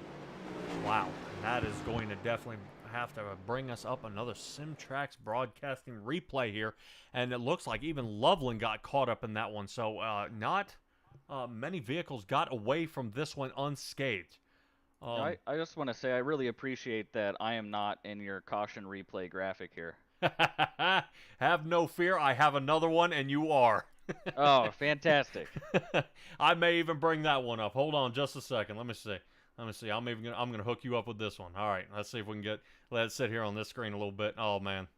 Wow, that is going to definitely have to bring us up another Simtrax broadcasting replay here, and it looks like even Loveland got caught up in that one. So not many vehicles got away from this one unscathed. I just want to say I really appreciate that I am not in your caution replay graphic here. Have no fear, I have another one, and you are. Oh, fantastic! I may even bring that one up. Hold on, just a second. Let me see. I'm gonna hook you up with this one. All right. Let's see if we can let it sit here on this screen a little bit. Oh man.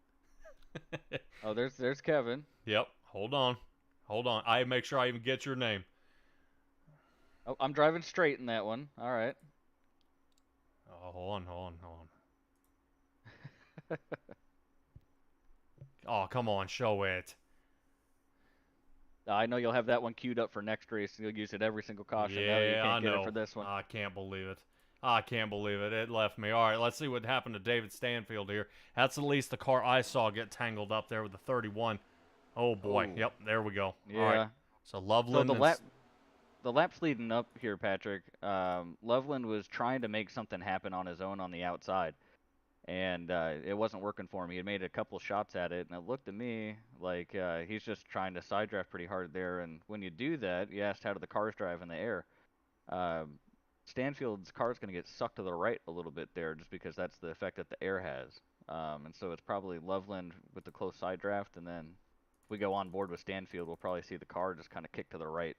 Oh, there's Kevin. Yep. Hold on. I make sure I even get your name. Oh, I'm driving straight in that one. All right. Oh, hold on. Oh, come on, show it. I know you'll have that one queued up for next race. You'll use it every single caution. Yeah, you can't I know. Get it for this one. I can't believe it. It left me. All right, let's see what happened to David Stanfield here. That's at least the car I saw get tangled up there with the 31. Oh, boy. Ooh. Yep, there we go. Yeah. All right. So Loveland. So the laps leading up here, Patrick, Loveland was trying to make something happen on his own on the outside. And it wasn't working for him. He had made a couple shots at it, and it looked to me like he's just trying to side draft pretty hard there. And when you do that, you asked how do the cars drive in the air. Stanfield's car is going to get sucked to the right a little bit there just because that's the effect that the air has. And so it's probably Loveland with the close side draft, and then if we go on board with Stanfield, we'll probably see the car just kind of kick to the right,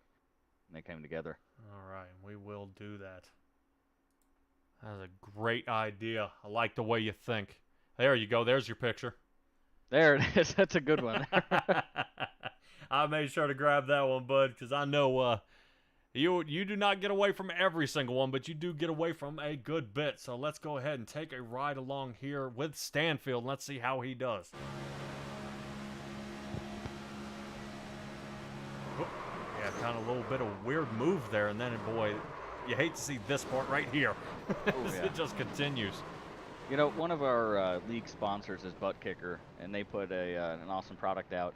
and they came together. All right, we will do that. That's a great idea. I like the way you think. There you go. There's your picture. There it is. That's a good one. I made sure to grab that one, bud, because I know you do not get away from every single one, but you do get away from a good bit. So let's go ahead and take a ride along here with Stanfield. And let's see how he does. Oop. Yeah, kind of a little bit of weird move there, and then, boy, you hate to see this part right here. Oh, yeah. It just continues. You know, one of our league sponsors is Butt Kicker, and they put an awesome product out,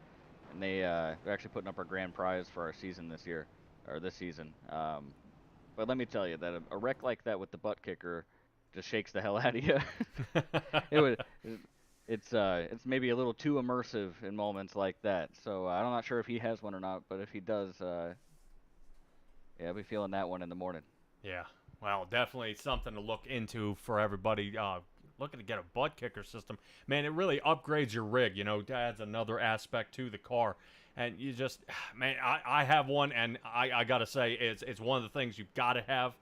and they're actually putting up our grand prize for our season this year, or this season. But let me tell you that a wreck like that with the Butt Kicker just shakes the hell out of you. It's maybe a little too immersive in moments like that. So I'm not sure if he has one or not, but if he does, yeah, I'll be feeling that one in the morning. Yeah, well, definitely something to look into for everybody looking to get a butt kicker system. Man, it really upgrades your rig, you know, adds another aspect to the car. And you just, man, I have one, and I got to say, it's one of the things you've got to have.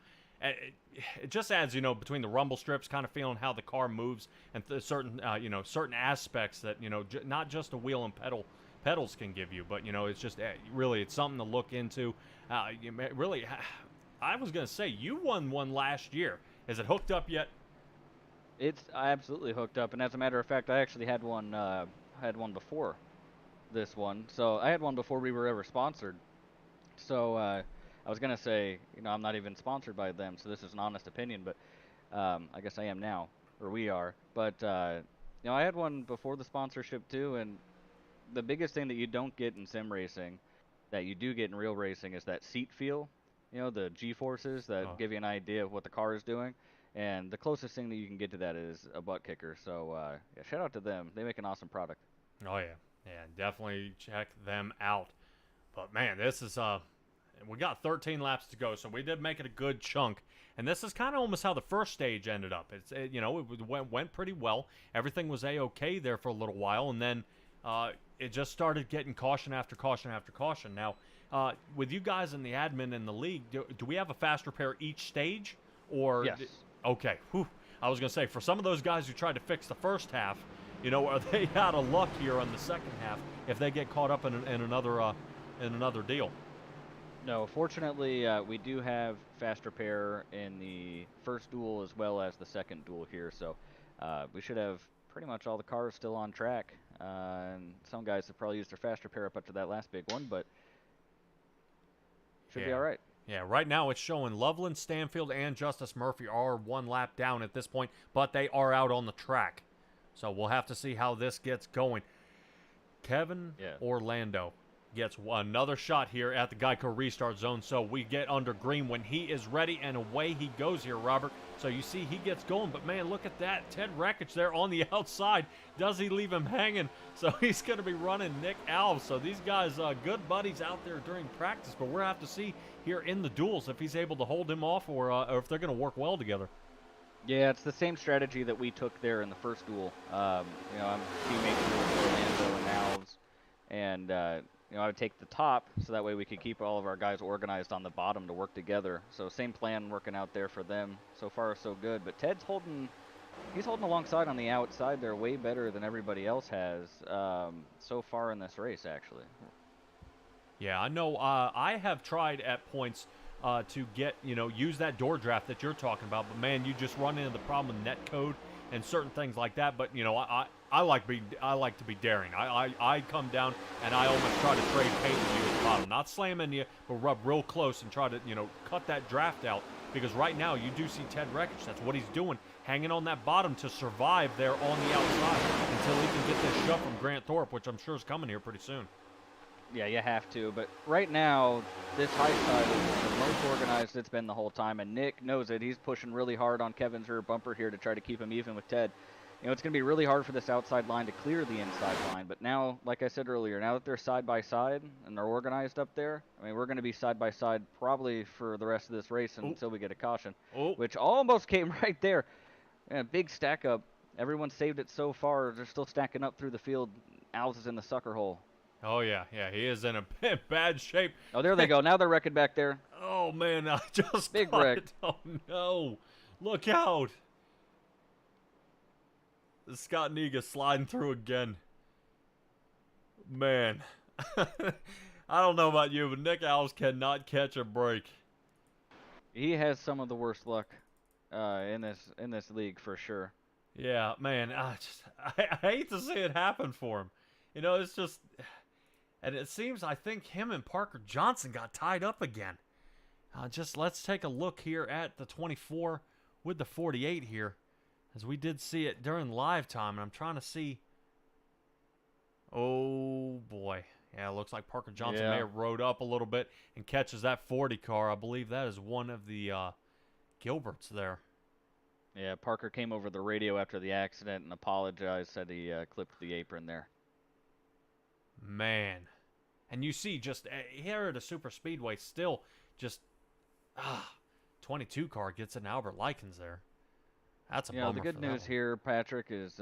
It just adds, you know, between the rumble strips, kind of feeling how the car moves, and certain, you know, certain aspects that, you know, not just a wheel and pedals can give you, but, you know, it's just really, it's something to look into. Really, I was going to say, you won one last year. Is it hooked up yet? It's absolutely hooked up, and as a matter of fact, I actually had one before this one. So I had one before we were ever sponsored. So I was gonna say, you know, I'm not even sponsored by them, so this is an honest opinion, but I guess I am now, or we are. But you know, I had one before the sponsorship too, and the biggest thing that you don't get in sim racing, that you do get in real racing, is that seat feel. You know, the G-forces that give you an idea of what the car is doing. And the closest thing that you can get to that is a butt kicker. So, yeah, shout out to them. They make an awesome product. Oh, yeah. Yeah, definitely check them out. But, man, this is, we got 13 laps to go, so we did make it a good chunk. And this is kind of almost how the first stage ended up. You know, it went pretty well. Everything was A-okay there for a little while, and then it just started getting caution after caution after caution. Now, with you guys in the admin in the league, do we have a fast repair each stage? Or yes. Okay. Whew. I was going to say, for some of those guys who tried to fix the first half, you know, are they out of luck here on the second half if they get caught up in another deal? No, fortunately, we do have fast repair in the first duel as well as the second duel here, so we should have pretty much all the cars still on track. And some guys have probably used their fast repair up to that last big one, but should be all right. Yeah, right now it's showing Loveland, Stanfield, and Justice Murphy are one lap down at this point, but they are out on the track. So we'll have to see how this gets going. Kevin Orlando gets another shot here at the Geico restart zone, so we get under green when he is ready, and away he goes here, Robert. So you see he gets going, but man, look at that. Ted Wreckage there on the outside. Does he leave him hanging? So he's going to be running Nick Alves. So these guys, good buddies out there during practice, but we'll have to see here in the duels if he's able to hold him off or if they're going to work well together. Yeah, it's the same strategy that we took there in the first duel. You know, I'm teammates with Orlando and Alves, and you know, I would take the top so that way we could keep all of our guys organized on the bottom to work together. So same plan working out there for them. So far so good. But Ted's he's holding alongside on the outside there way better than everybody else has so far in this race, actually. Yeah, I know. I have tried at points to get, you know, use that door draft that you're talking about. But man, you just run into the problem with net code and certain things like that. But you know, I like to be daring. I come down and I almost try to trade paint with you at the bottom, not slamming you, but rub real close and try to, you know, cut that draft out. Because right now you do see Ted Wreckage. That's what he's doing, hanging on that bottom to survive there on the outside until he can get this shove from Grant Thorpe, which I'm sure is coming here pretty soon. Yeah, you have to. But right now, this high side is the most organized it's been the whole time, and Nick knows it. He's pushing really hard on Kevin's rear bumper here to try to keep him even with Ted. You know, it's going to be really hard for this outside line to clear the inside line. But now, like I said earlier, now that they're side by side and they're organized up there, I mean, we're going to be side by side probably for the rest of this race until we get a caution, which almost came right there. Yeah, big stack up. Everyone saved it so far. They're still stacking up through the field. Alves is in the sucker hole. Oh, yeah, he is in a bad shape. Oh, there they go. Now they're wrecking back there. Oh, man, I just big wreck. Oh, no. Look out. Scott Niga sliding through again. Man, I don't know about you, but Nick Alves cannot catch a break. He has some of the worst luck in this league for sure. Yeah, man, I hate to see it happen for him. It's just, and it seems I think him and Parker Johnson got tied up again. Just let's take a look here at the 24 with the 48 here, as we did see it during live time, and I'm trying to see. Oh boy, yeah, it looks like Parker Johnson may have rode up a little bit and catches that 40 car. I believe that is one of the Gilberts there. Yeah, Parker came over the radio after the accident and apologized, said he clipped the apron there. Man, and you see just here at a super speedway, still just 22 car gets an Albert Likens there. That's a bummer. The good for news that here, Patrick, is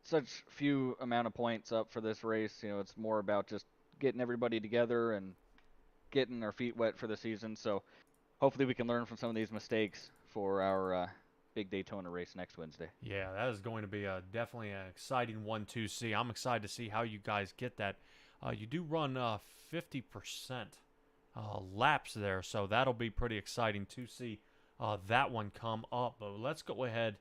such few amount of points up for this race. It's more about just getting everybody together and getting our feet wet for the season. So hopefully we can learn from some of these mistakes for our big Daytona race next Wednesday. Yeah, that is going to be definitely an exciting one to see. I'm excited to see how you guys get that. You do run 50% laps there, so that'll be pretty exciting to see that one come up. But let's go ahead.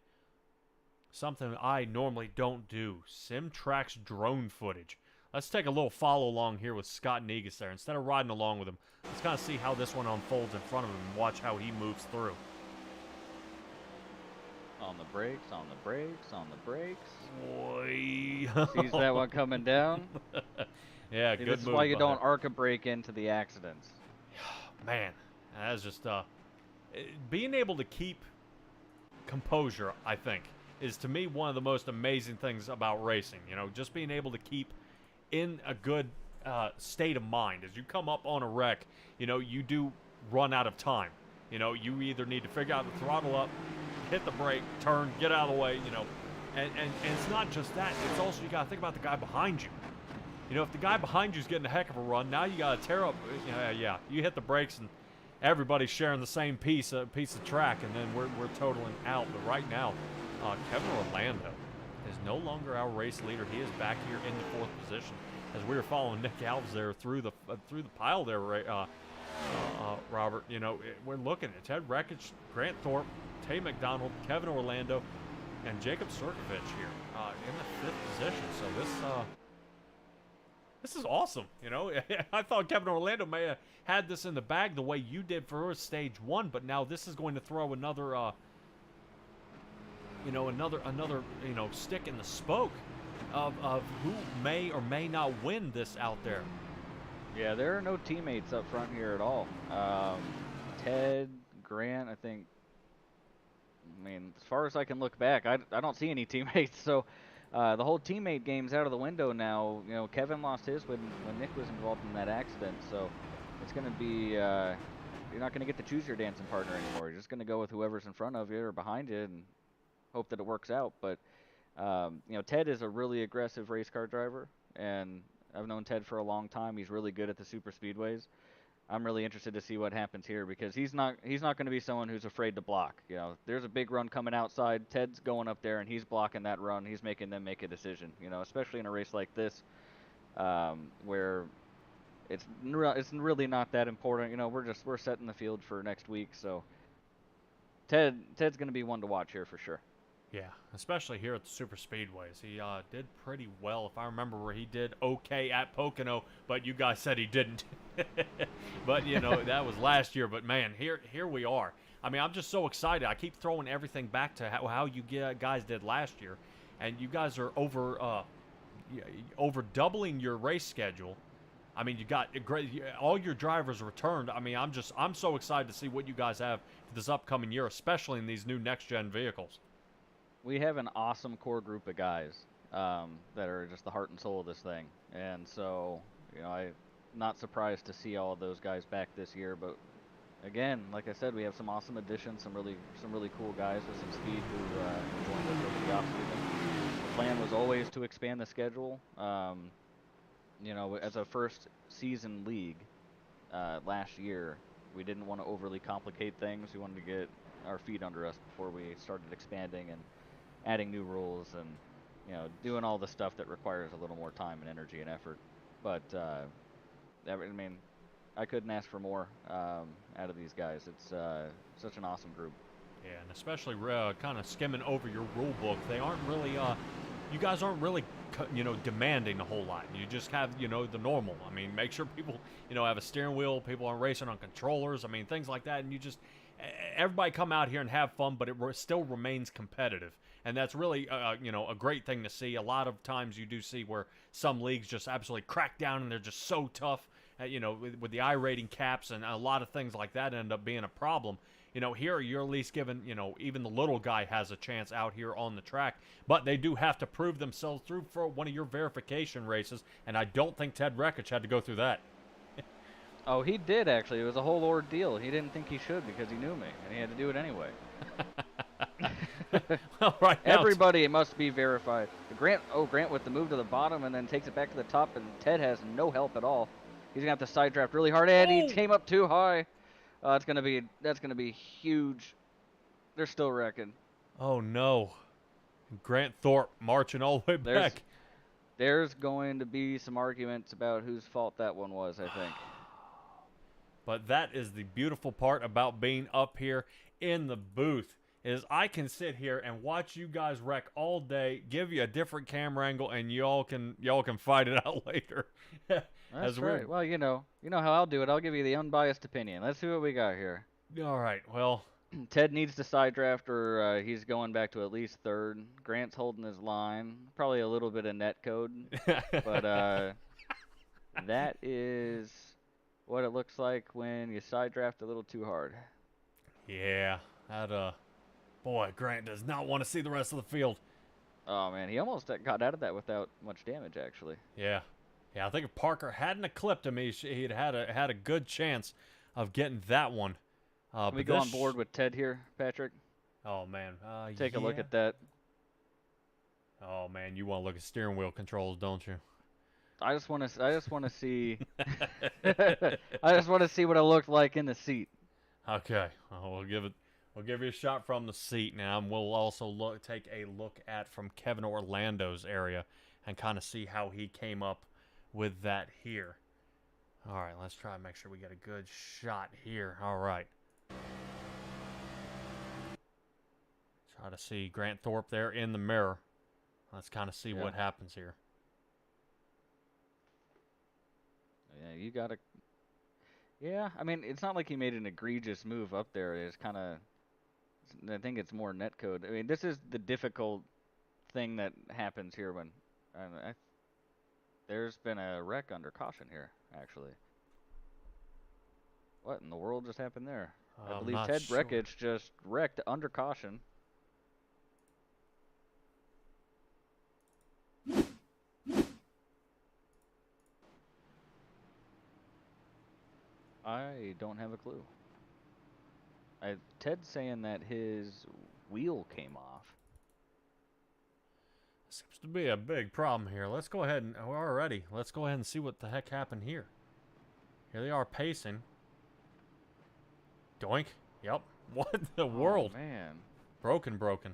Something I normally don't do. Simtrax drone footage. Let's take a little follow along here with Scott Negus there. Instead of riding along with him, let's kind of see how this one unfolds in front of him and watch how he moves through. On the brakes, on the brakes, on the brakes. Boy. Sees that one coming down. Yeah, See, good move. this is why you don't arc a brake into the accidents. Man, that's just being able to keep composure, I think, is to me one of the most amazing things about racing. Just being able to keep in a good state of mind. As you come up on a wreck, you do run out of time. You either need to figure out the throttle up, hit the brake, turn, get out of the way, and it's not just that. It's also you got to think about the guy behind you. If the guy behind you is getting a heck of a run, now you got to tear up. You hit the brakes and everybody's sharing the same piece of track, and then we're totaling out. But right now, Kevin Orlando is no longer our race leader. He is back here in the 4th position as we were following Nick Alves there through the pile there, Robert. We're looking at Ted Rekich, Grant Thorpe, Tay McDonald, Kevin Orlando, and Jacob Sirkovich here in the 5th position. So this is awesome. I thought Kevin Orlando may have had this in the bag the way you did for stage 1, but now this is going to throw another another stick in the spoke of who may or may not win this out there. Yeah, there are no teammates up front here at all. Ted, Grant, I think. I mean, as far as I can look back, I don't see any teammates. So the whole teammate game's out of the window now. Kevin lost his when Nick was involved in that accident. So it's going to be you're not going to get to choose your dancing partner anymore. You're just going to go with whoever's in front of you or behind you and hope that it works out. But Ted is a really aggressive race car driver, and I've known Ted for a long time. He's really good at the super speedways. I'm really interested to see what happens here because he's not going to be someone who's afraid to block. There's a big run coming outside. Ted's going up there and he's blocking that run. He's making them make a decision. Especially in a race like this, where it's really not that important. We're setting the field for next week. So Ted's going to be one to watch here for sure. Yeah, especially here at the super speedways. He did pretty well. If I remember where he did okay at Pocono, but you guys said he didn't. But that was last year. But man, here we are. I mean, I'm just so excited. I keep throwing everything back to how you guys did last year, and you guys are over doubling your race schedule. I mean, you got all your drivers returned. I mean, I'm so excited to see what you guys have for this upcoming year, especially in these new next gen vehicles. We have an awesome core group of guys that are just the heart and soul of this thing, and so I'm not surprised to see all of those guys back this year. But again, like I said, we have some awesome additions, some really cool guys with some speed who joined us over the offseason. The plan was always to expand the schedule. As a first season league last year, we didn't want to overly complicate things. We wanted to get our feet under us before we started expanding and adding new rules. And you know, doing all the stuff that requires a little more time and energy and effort. But I mean, I couldn't ask for more out of these guys. It's such an awesome group. Yeah, and especially kind of skimming over your rule book, they aren't really, you guys aren't really, demanding a whole lot. You just have, the normal. I mean, make sure people, have a steering wheel, people aren't racing on controllers, I mean, things like that, and you just, everybody come out here and have fun, but it still remains competitive. And that's really, a great thing to see. A lot of times you do see where some leagues just absolutely crack down and they're just so tough, with the I rating caps and a lot of things like that end up being a problem. Here you're at least given, even the little guy has a chance out here on the track. But they do have to prove themselves through for one of your verification races, and I don't think Ted Rekich had to go through that. Oh, he did actually. It was a whole ordeal. He didn't think he should because he knew me, and he had to do it anyway. Well, right now, everybody must be verified. Grant with the move to the bottom and then takes it back to the top, and Ted has no help at all. He's gonna have to side draft really hard, and he came up too high. That's gonna be huge. They're still wrecking. Oh no, Grant Thorpe marching all the way back. There's going to be some arguments about whose fault that one was, I think. But that is the beautiful part about being up here in the booth, is I can sit here and watch you guys wreck all day, give you a different camera angle, and y'all can fight it out later. That's right. Well, you know how I'll do it. I'll give you the unbiased opinion. Let's see what we got here. All right. Well, Ted needs to side draft, or he's going back to at least third. Grant's holding his line. Probably a little bit of net code, but that is what it looks like when you side draft a little too hard. Yeah, that boy, Grant does not want to see the rest of the field. Oh man, he almost got out of that without much damage, actually. Yeah, I think if Parker hadn't clipped him, he'd had a good chance of getting that one. Can we go on board with Ted here, Patrick? Oh man, take a look at that. Oh man, you want to look at steering wheel controls, don't you? I just want to see. I just want to see what it looked like in the seat. Okay, we'll give you a shot from the seat now, and we'll also take a look at from Kevin Orlando's area and kind of see how he came up with that here. All right, let's try and make sure we get a good shot here. All right. Try to see Grant Thorpe there in the mirror. Let's kind of see what happens here. Yeah, you gotta. Yeah, I mean, it's not like he made an egregious move up there. It's kind of. I think it's more netcode. I mean, this is the difficult thing that happens here when. There's been a wreck under caution here, actually. What in the world just happened there? I believe Ted Rekich just wrecked under caution. I don't have a clue. Ted's saying that his wheel came off. Seems to be a big problem here. Let's go ahead and let's go ahead and see what the heck happened here. Here they are pacing. Doink. Yep. What the world? Man. Broken. Looks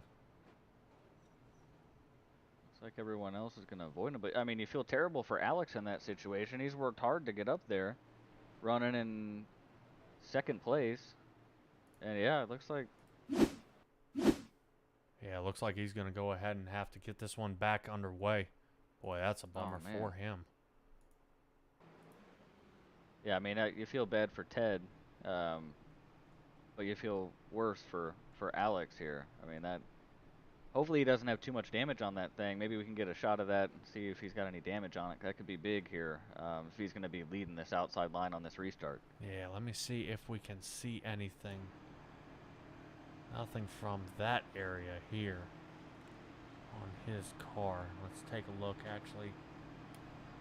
like everyone else is going to avoid him. But, I mean, you feel terrible for Alex in that situation. He's worked hard to get up there, running in second place. And, yeah, it looks like... Yeah, it looks like he's going to go ahead and have to get this one back underway. Boy, that's a bummer for him. Yeah, I mean, you feel bad for Ted, but you feel worse for Alex here. I mean, that... Hopefully he doesn't have too much damage on that thing. Maybe we can get a shot of that and see if he's got any damage on it. That could be big here if he's going to be leading this outside line on this restart. Yeah, let me see if we can see anything. Nothing from that area here on his car. Let's take a look, actually.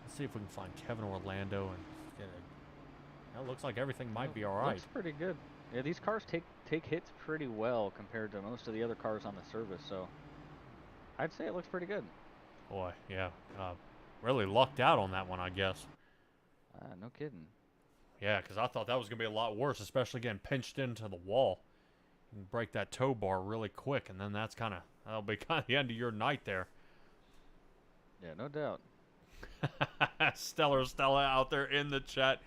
Let's see if we can find Kevin Orlando and get a... It looks like everything might be all right. Looks pretty good. Yeah, these cars take hits pretty well compared to most of the other cars on the service, so I'd say it looks pretty good. Boy, yeah. Really lucked out on that one, I guess. No kidding. Yeah, because I thought that was going to be a lot worse, especially getting pinched into the wall. You can break that tow bar really quick, and then that'll be kind of the end of your night there. Yeah, no doubt. Stellar Stella out there in the chat.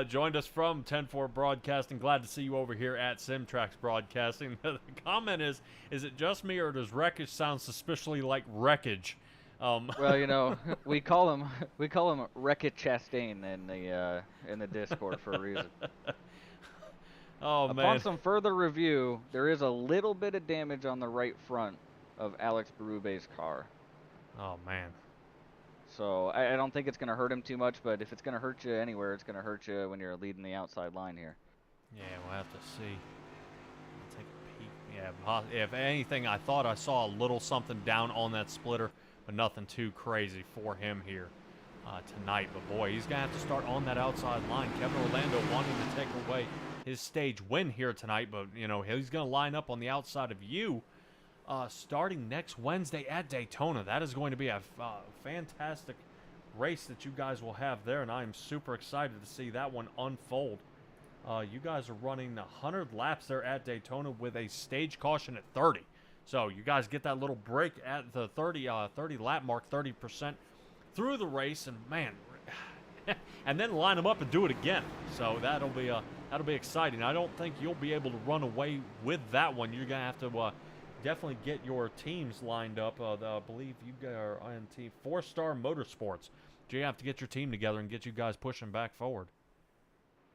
Joined us from 10-4 Broadcasting. Glad to see you over here at Simtrax Broadcasting. The comment is it just me or does wreckage sound suspiciously like wreckage? Well, we call him Wreckage Chastain in the Discord for a reason. Oh, Upon man. some further review, there is a little bit of damage on the right front of Alex Berube's car. Oh, man. So I don't think it's going to hurt him too much, but if it's going to hurt you anywhere, it's going to hurt you when you're leading the outside line here. Yeah, we'll have to see. I'll take a peek. Yeah, if anything, I thought I saw a little something down on that splitter, but nothing too crazy for him here tonight. But boy, he's going to have to start on that outside line. Kevin Orlando wanting to take away his stage win here tonight, but, he's going to line up on the outside of you starting next Wednesday at Daytona. That is going to be a fantastic race that you guys will have there, and I am super excited to see that one unfold. You guys are running 100 laps there at Daytona with a stage caution at 30. So you guys get that little break at the 30 lap mark, 30% through the race, and man, and then line them up and do it again. So that'll be exciting. I don't think you'll be able to run away with that one. You're gonna have to definitely get your teams lined up. I believe you are on team 4-Star Motorsports. You have to get your team together and get you guys pushing back forward.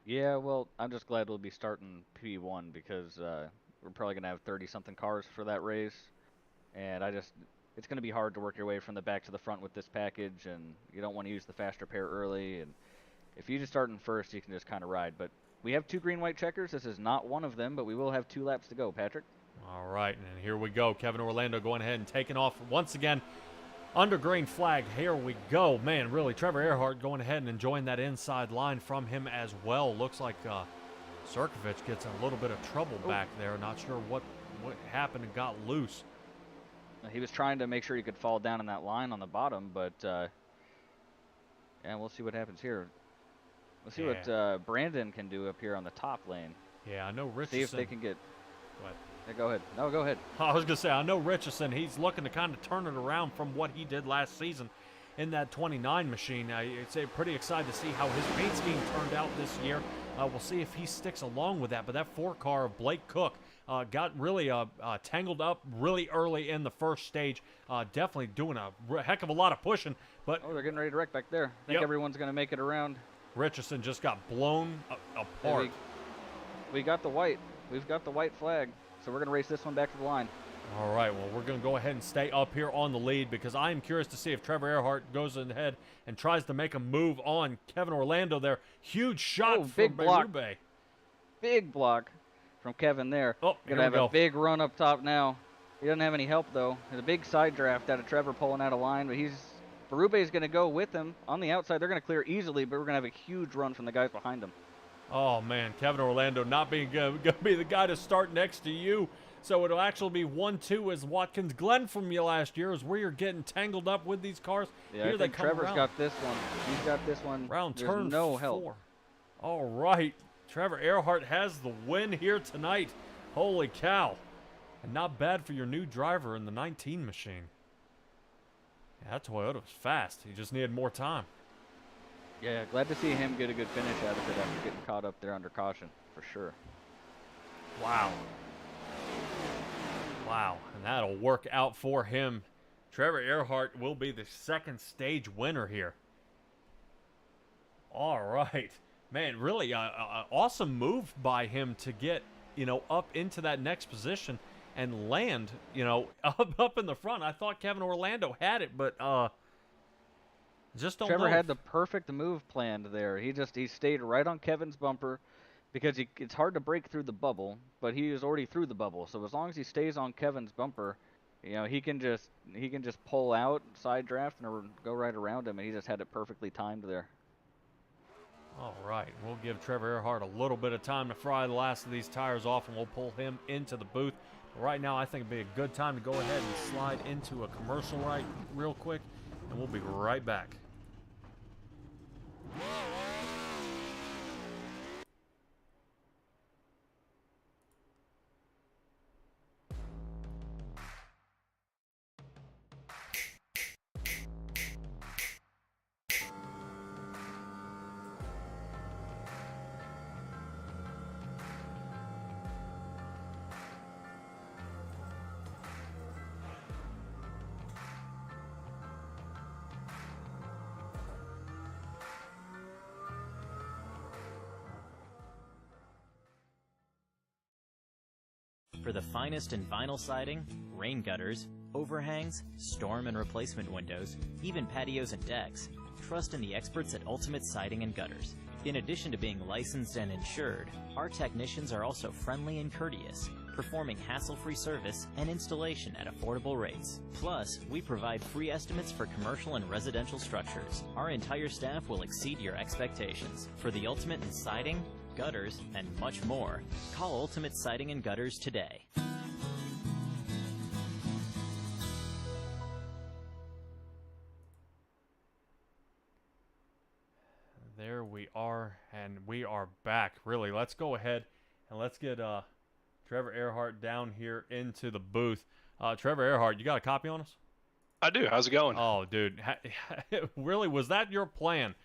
Yeah, well, I'm just glad we'll be starting P1 because we're probably going to have 30-something cars for that race. And it's going to be hard to work your way from the back to the front with this package, and you don't want to use the fast repair early. And if you just start in first, you can just kind of ride. But we have 2 green-white checkers. This is not one of them, but we will have 2 laps to go, Patrick. All right, and here we go. Kevin Orlando going ahead and taking off once again under green flag. Here we go. Man, really, Trevor Earhart going ahead and enjoying that inside line from him as well. Looks like Sirkovich gets a little bit of trouble back there. Not sure what happened and got loose. He was trying to make sure he could fall down in that line on the bottom, but yeah, we'll see what happens here. We'll see what Brandon can do up here on the top lane. Yeah, I know Richardson. See if they can get... What? Yeah, go ahead. No, go ahead. I was going to say, I know Richardson, he's looking to kind of turn it around from what he did last season in that 29 machine. It's pretty excited to see how his paint scheme turned out this year. We'll see if he sticks along with that. But that 4 car of Blake Cook got really tangled up really early in the first stage. Definitely doing a heck of a lot of pushing. But they're getting ready to wreck back there. I think everyone's going to make it around. Richardson just got blown apart. Hey, we got the white. We've got the white flag. So we're going to race this one back to the line. All right, well, we're going to go ahead and stay up here on the lead because I am curious to see if Trevor Earhart goes ahead and tries to make a move on Kevin Orlando there. Huge shot from big block. Berube. Big block from Kevin there. Oh, going to have a big run up top now. He doesn't have any help, though. There's a big side draft out of Trevor pulling out of line, but Berube is going to go with him on the outside. They're going to clear easily, but we're going to have a huge run from the guys behind him. Oh, man, Kevin Orlando not being going to be the guy to start next to you. So it'll actually be 1-2 as Watkins Glen from you last year is where you're getting tangled up with these cars. Yeah, Here I think Trevor's got this one. He's got this one. Round There's turn no 4. help. All right. Trevor Earhart has the win here tonight. Holy cow. And not bad for your new driver in the 19 machine. Yeah, that Toyota was fast. He just needed more time. Yeah, glad to see him get a good finish out of it after getting caught up there under caution, for sure. Wow. Wow, and that'll work out for him. Trevor Earhart will be the second stage winner here. All right. Man, really awesome move by him to get, up into that next position and land, up in the front. I thought Kevin Orlando had it, but just don't know. Trevor had the perfect move planned there. He stayed right on Kevin's bumper because it's hard to break through the bubble, but he is already through the bubble. So as long as he stays on Kevin's bumper, he can just pull out, side draft, and go right around him, and he just had it perfectly timed there. All right, we'll give Trevor Earhart a little bit of time to fry the last of these tires off, and we'll pull him into the booth. But right now, I think it'd be a good time to go ahead and slide into a commercial real quick, and we'll be right back. For the finest in vinyl siding, rain gutters, overhangs, storm and replacement windows, even patios and decks, trust in the experts at Ultimate Siding and Gutters. In addition to being licensed and insured, our technicians are also friendly and courteous, performing hassle-free service and installation at affordable rates. Plus, we provide free estimates for commercial and residential structures. Our entire staff will exceed your expectations. For the ultimate in siding, gutters, and much more, call Ultimate Siding and Gutters today. There we are, and we are back. Really, let's go ahead and let's get Trevor Earhart down here into the booth. Trevor Earhart, you got a copy on us? I do. How's it going? Oh, dude, really, was that your plan?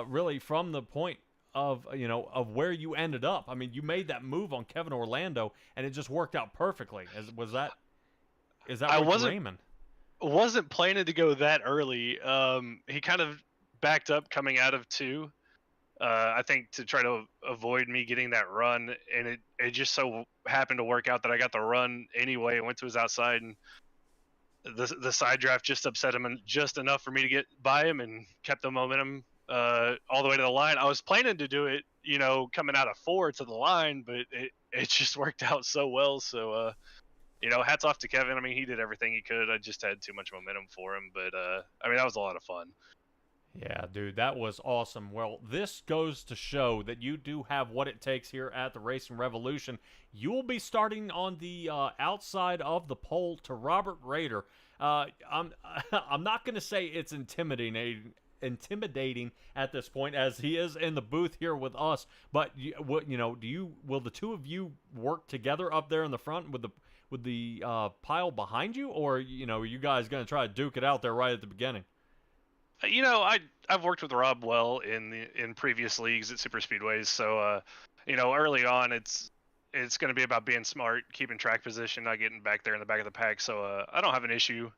Really, from the point of of where you ended up? I mean, you made that move on Kevin Orlando, and it just worked out perfectly. Is that what you're aiming? Wasn't planning to go that early. He kind of backed up coming out of 2. I think to try to avoid me getting that run, and it just so happened to work out that I got the run anyway. I went to his outside, and the side draft just upset him just enough for me to get by him and kept the momentum all the way to the line. I was planning to do it, coming out of 4 to the line, but it just worked out so well. So, hats off to Kevin. I mean, he did everything he could. I just had too much momentum for him, but I mean, that was a lot of fun. Yeah, dude, that was awesome. Well, this goes to show that you do have what it takes here at the Racing Revolution. You will be starting on the outside of the pole to Robert Rader. I'm not going to say it's intimidating at this point, as he is in the booth here with us. But will the two of you work together up there in the front with the pile behind you, or are you guys going to try to duke it out there right at the beginning? I've worked with Rob well in previous leagues at super speedways, so early on it's going to be about being smart, keeping track position, not getting back there in the back of the pack. So I don't have an issue.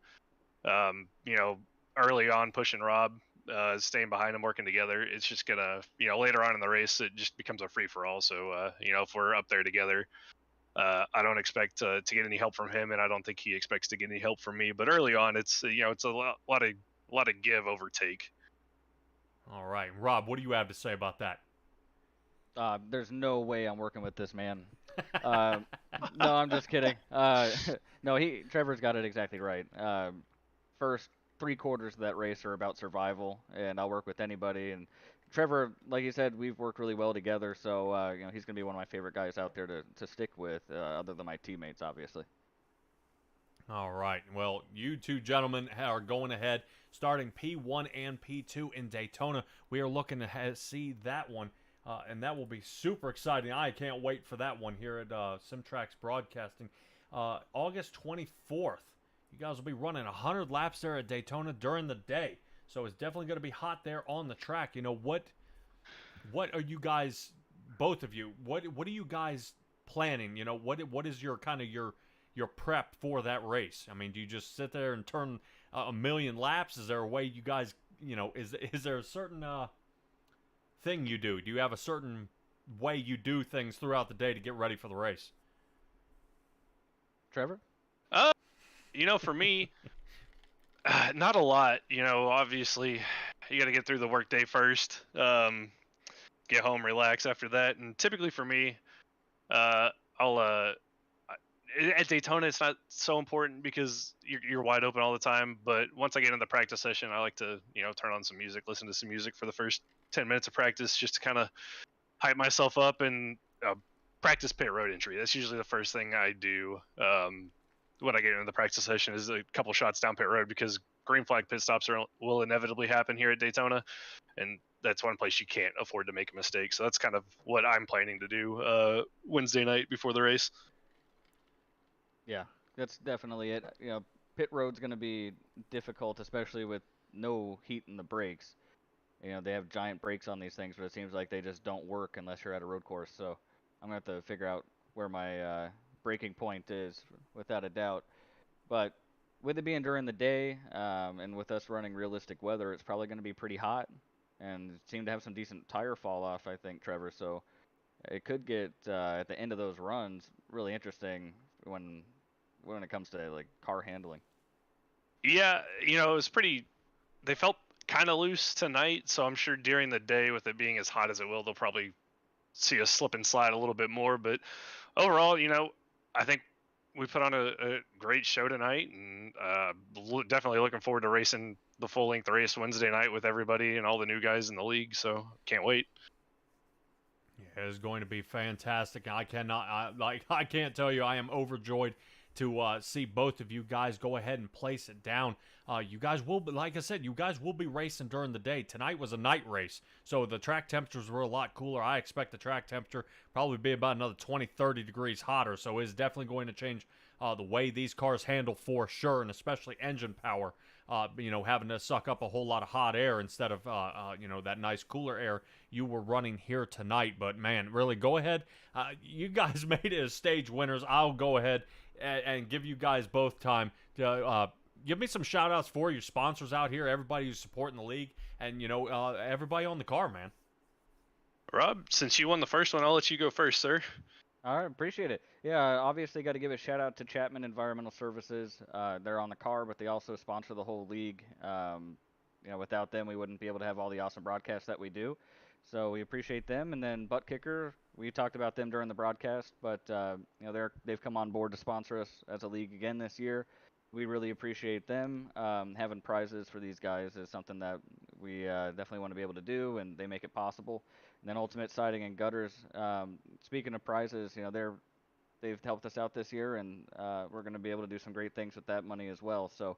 Early on pushing Rob, staying behind him, working together. It's just gonna later on in the race it just becomes a free for all. So if we're up there together, I don't expect to get any help from him, and I don't think he expects to get any help from me. But early on, it's it's a lot of give over take. All right, Rob, what do you have to say about that? There's no way I'm working with this man. No, I'm just kidding. No, Trevor's got it exactly right. First 3/4 of that race are about survival, and I'll work with anybody. And Trevor, like you said, we've worked really well together, so he's gonna be one of my favorite guys out there to stick with, other than my teammates, obviously. All right. Well, you two gentlemen are going ahead, starting P1 and P2 in Daytona. We are looking to see that one, and that will be super exciting. I can't wait for that one here at Simtrax Broadcasting. August 24th. You guys will be running 100 laps there at Daytona during the day, so it's definitely going to be hot there on the track. What are you guys, both of you? What are you guys planning? What is your kind of your prep for that race? I mean, do you just sit there and turn a million laps? Is there a way you guys, is there a certain thing you do? Do you have a certain way you do things throughout the day to get ready for the race? Trevor? For me, not a lot. Obviously, you got to get through the workday first, get home, relax after that. And typically for me, I'll at Daytona, it's not so important because you're wide open all the time. But once I get in the practice session, I like to, turn on some music, listen to some music for the first 10 minutes of practice, just to kind of hype myself up and practice pit road entry. That's usually the first thing I do when I get into the practice session, is a couple shots down pit road, because green flag pit stops will inevitably happen here at Daytona, and that's one place you can't afford to make a mistake. So that's kind of what I'm planning to do Wednesday night before the race. Yeah, that's definitely it. Pit road's going to be difficult, especially with no heat in the brakes. They have giant brakes on these things, but it seems like they just don't work unless you're at a road course. So I'm going to have to figure out where my braking point is, without a doubt. But with it being during the day, and with us running realistic weather, it's probably going to be pretty hot, and seem to have some decent tire fall off, I think, Trevor. So it could get, at the end of those runs, really interesting when it comes to like car handling. Yeah, it was pretty. They felt kind of loose tonight, so I'm sure during the day, with it being as hot as it will, they'll probably see us slip and slide a little bit more. But overall, I think we put on a great show tonight, and definitely looking forward to racing the full length race Wednesday night with everybody and all the new guys in the league. So can't wait. Yeah, it's going to be fantastic. I can't tell you, I am overjoyed to see both of you guys go ahead and place it down. You guys will be, like I said, you guys will be racing during the day. Tonight was a night race, so the track temperatures were a lot cooler. I expect the track temperature probably be about another 20, 30 degrees hotter, so it's definitely going to change the way these cars handle for sure, and especially engine power. Having to suck up a whole lot of hot air instead of, that nice cooler air you were running here tonight. But, man, really, go ahead. You guys made it as stage winners. I'll go ahead and give you guys both time to give me some shout-outs for your sponsors out here, everybody who's supporting the league, and, everybody on the car, man. Rob, since you won the first one, I'll let you go first, sir. All right, appreciate it. Yeah, obviously got to give a shout out to Chapman Environmental Services. They're on the car, but they also sponsor the whole league. Without them, we wouldn't be able to have all the awesome broadcasts that we do. So we appreciate them. And then Butt Kicker, we talked about them during the broadcast, but they've come on board to sponsor us as a league again this year. We really appreciate them. Having prizes for these guys is something that we definitely want to be able to do, and they make it possible. And then Ultimate Siding and Gutters. Speaking of prizes, they've helped us out this year, and we're going to be able to do some great things with that money as well. So,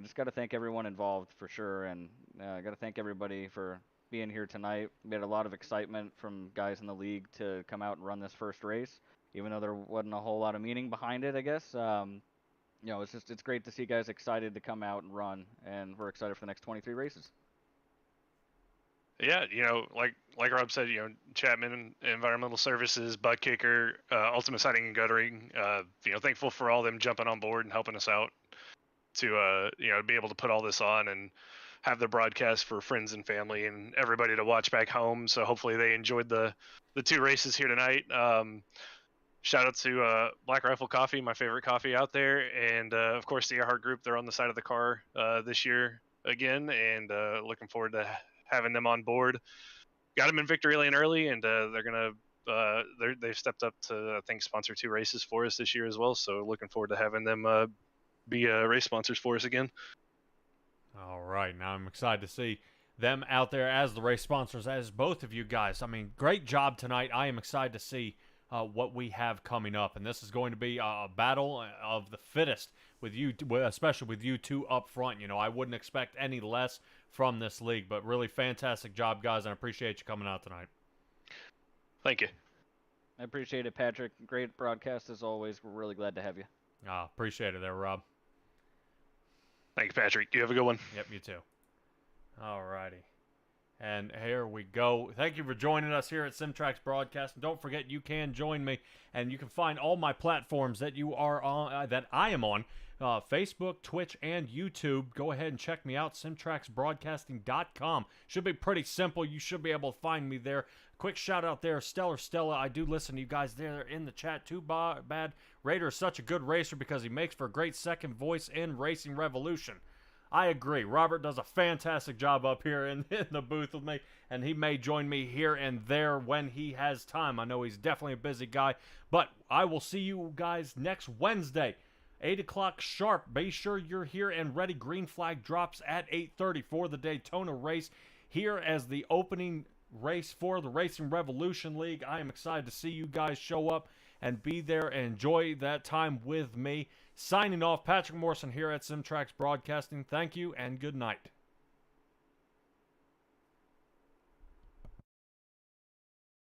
just got to thank everyone involved for sure, and got to thank everybody for being here tonight. We had a lot of excitement from guys in the league to come out and run this first race, even though there wasn't a whole lot of meaning behind it, I guess. It's great to see guys excited to come out and run, and we're excited for the next 23 races. Yeah, like Rob said, Chapman Environmental Services, Butt Kicker, Ultimate Siding and Guttering, thankful for all them jumping on board and helping us out to, be able to put all this on and have the broadcast for friends and family and everybody to watch back home. So hopefully they enjoyed the two races here tonight. Shout out to Black Rifle Coffee, my favorite coffee out there, and of course the Earhart Group. They're on the side of the car this year again, and looking forward to having them on board. Got them in victory lane early, and they're gonna they've stepped up to, I think, sponsor 2 races for us this year as well. So looking forward to having them be race sponsors for us again. All right, now I'm excited to see them out there as the race sponsors, as both of you guys. I mean, great job tonight. I am excited to see what we have coming up, and this is going to be a battle of the fittest with you, especially with you two up front. I wouldn't expect any less from this league, but really fantastic job, guys, and I appreciate you coming out tonight. Thank you. I appreciate it, Patrick. Great broadcast as always. We're really glad to have you. Appreciate it there, Rob. Thank you, Patrick. You have a good one. Yep, you too. All righty. And here we go. Thank you for joining us here at SimTrax Broadcast. And don't forget, you can join me, and you can find all my platforms that you are on, that I am on, Facebook, Twitch, and YouTube. Go ahead and check me out, simtraxbroadcasting.com. Should be pretty simple. You should be able to find me there. Quick shout out there, Stellar Stella. I do listen to you guys there in the chat too. Bad. Rader is such a good racer because he makes for a great second voice in Racing Revolution. I agree. Robert does a fantastic job up here in the booth with me, and he may join me here and there when he has time. I know he's definitely a busy guy, but I will see you guys next Wednesday, 8 o'clock sharp. Be sure you're here and ready. Green flag drops at 8:30 for the Daytona race here as the opening race for the Racing Revolution League. I am excited to see you guys show up and be there and enjoy that time with me. Signing off, Patrick Morrison here at SimTrax Broadcasting. Thank you and good night.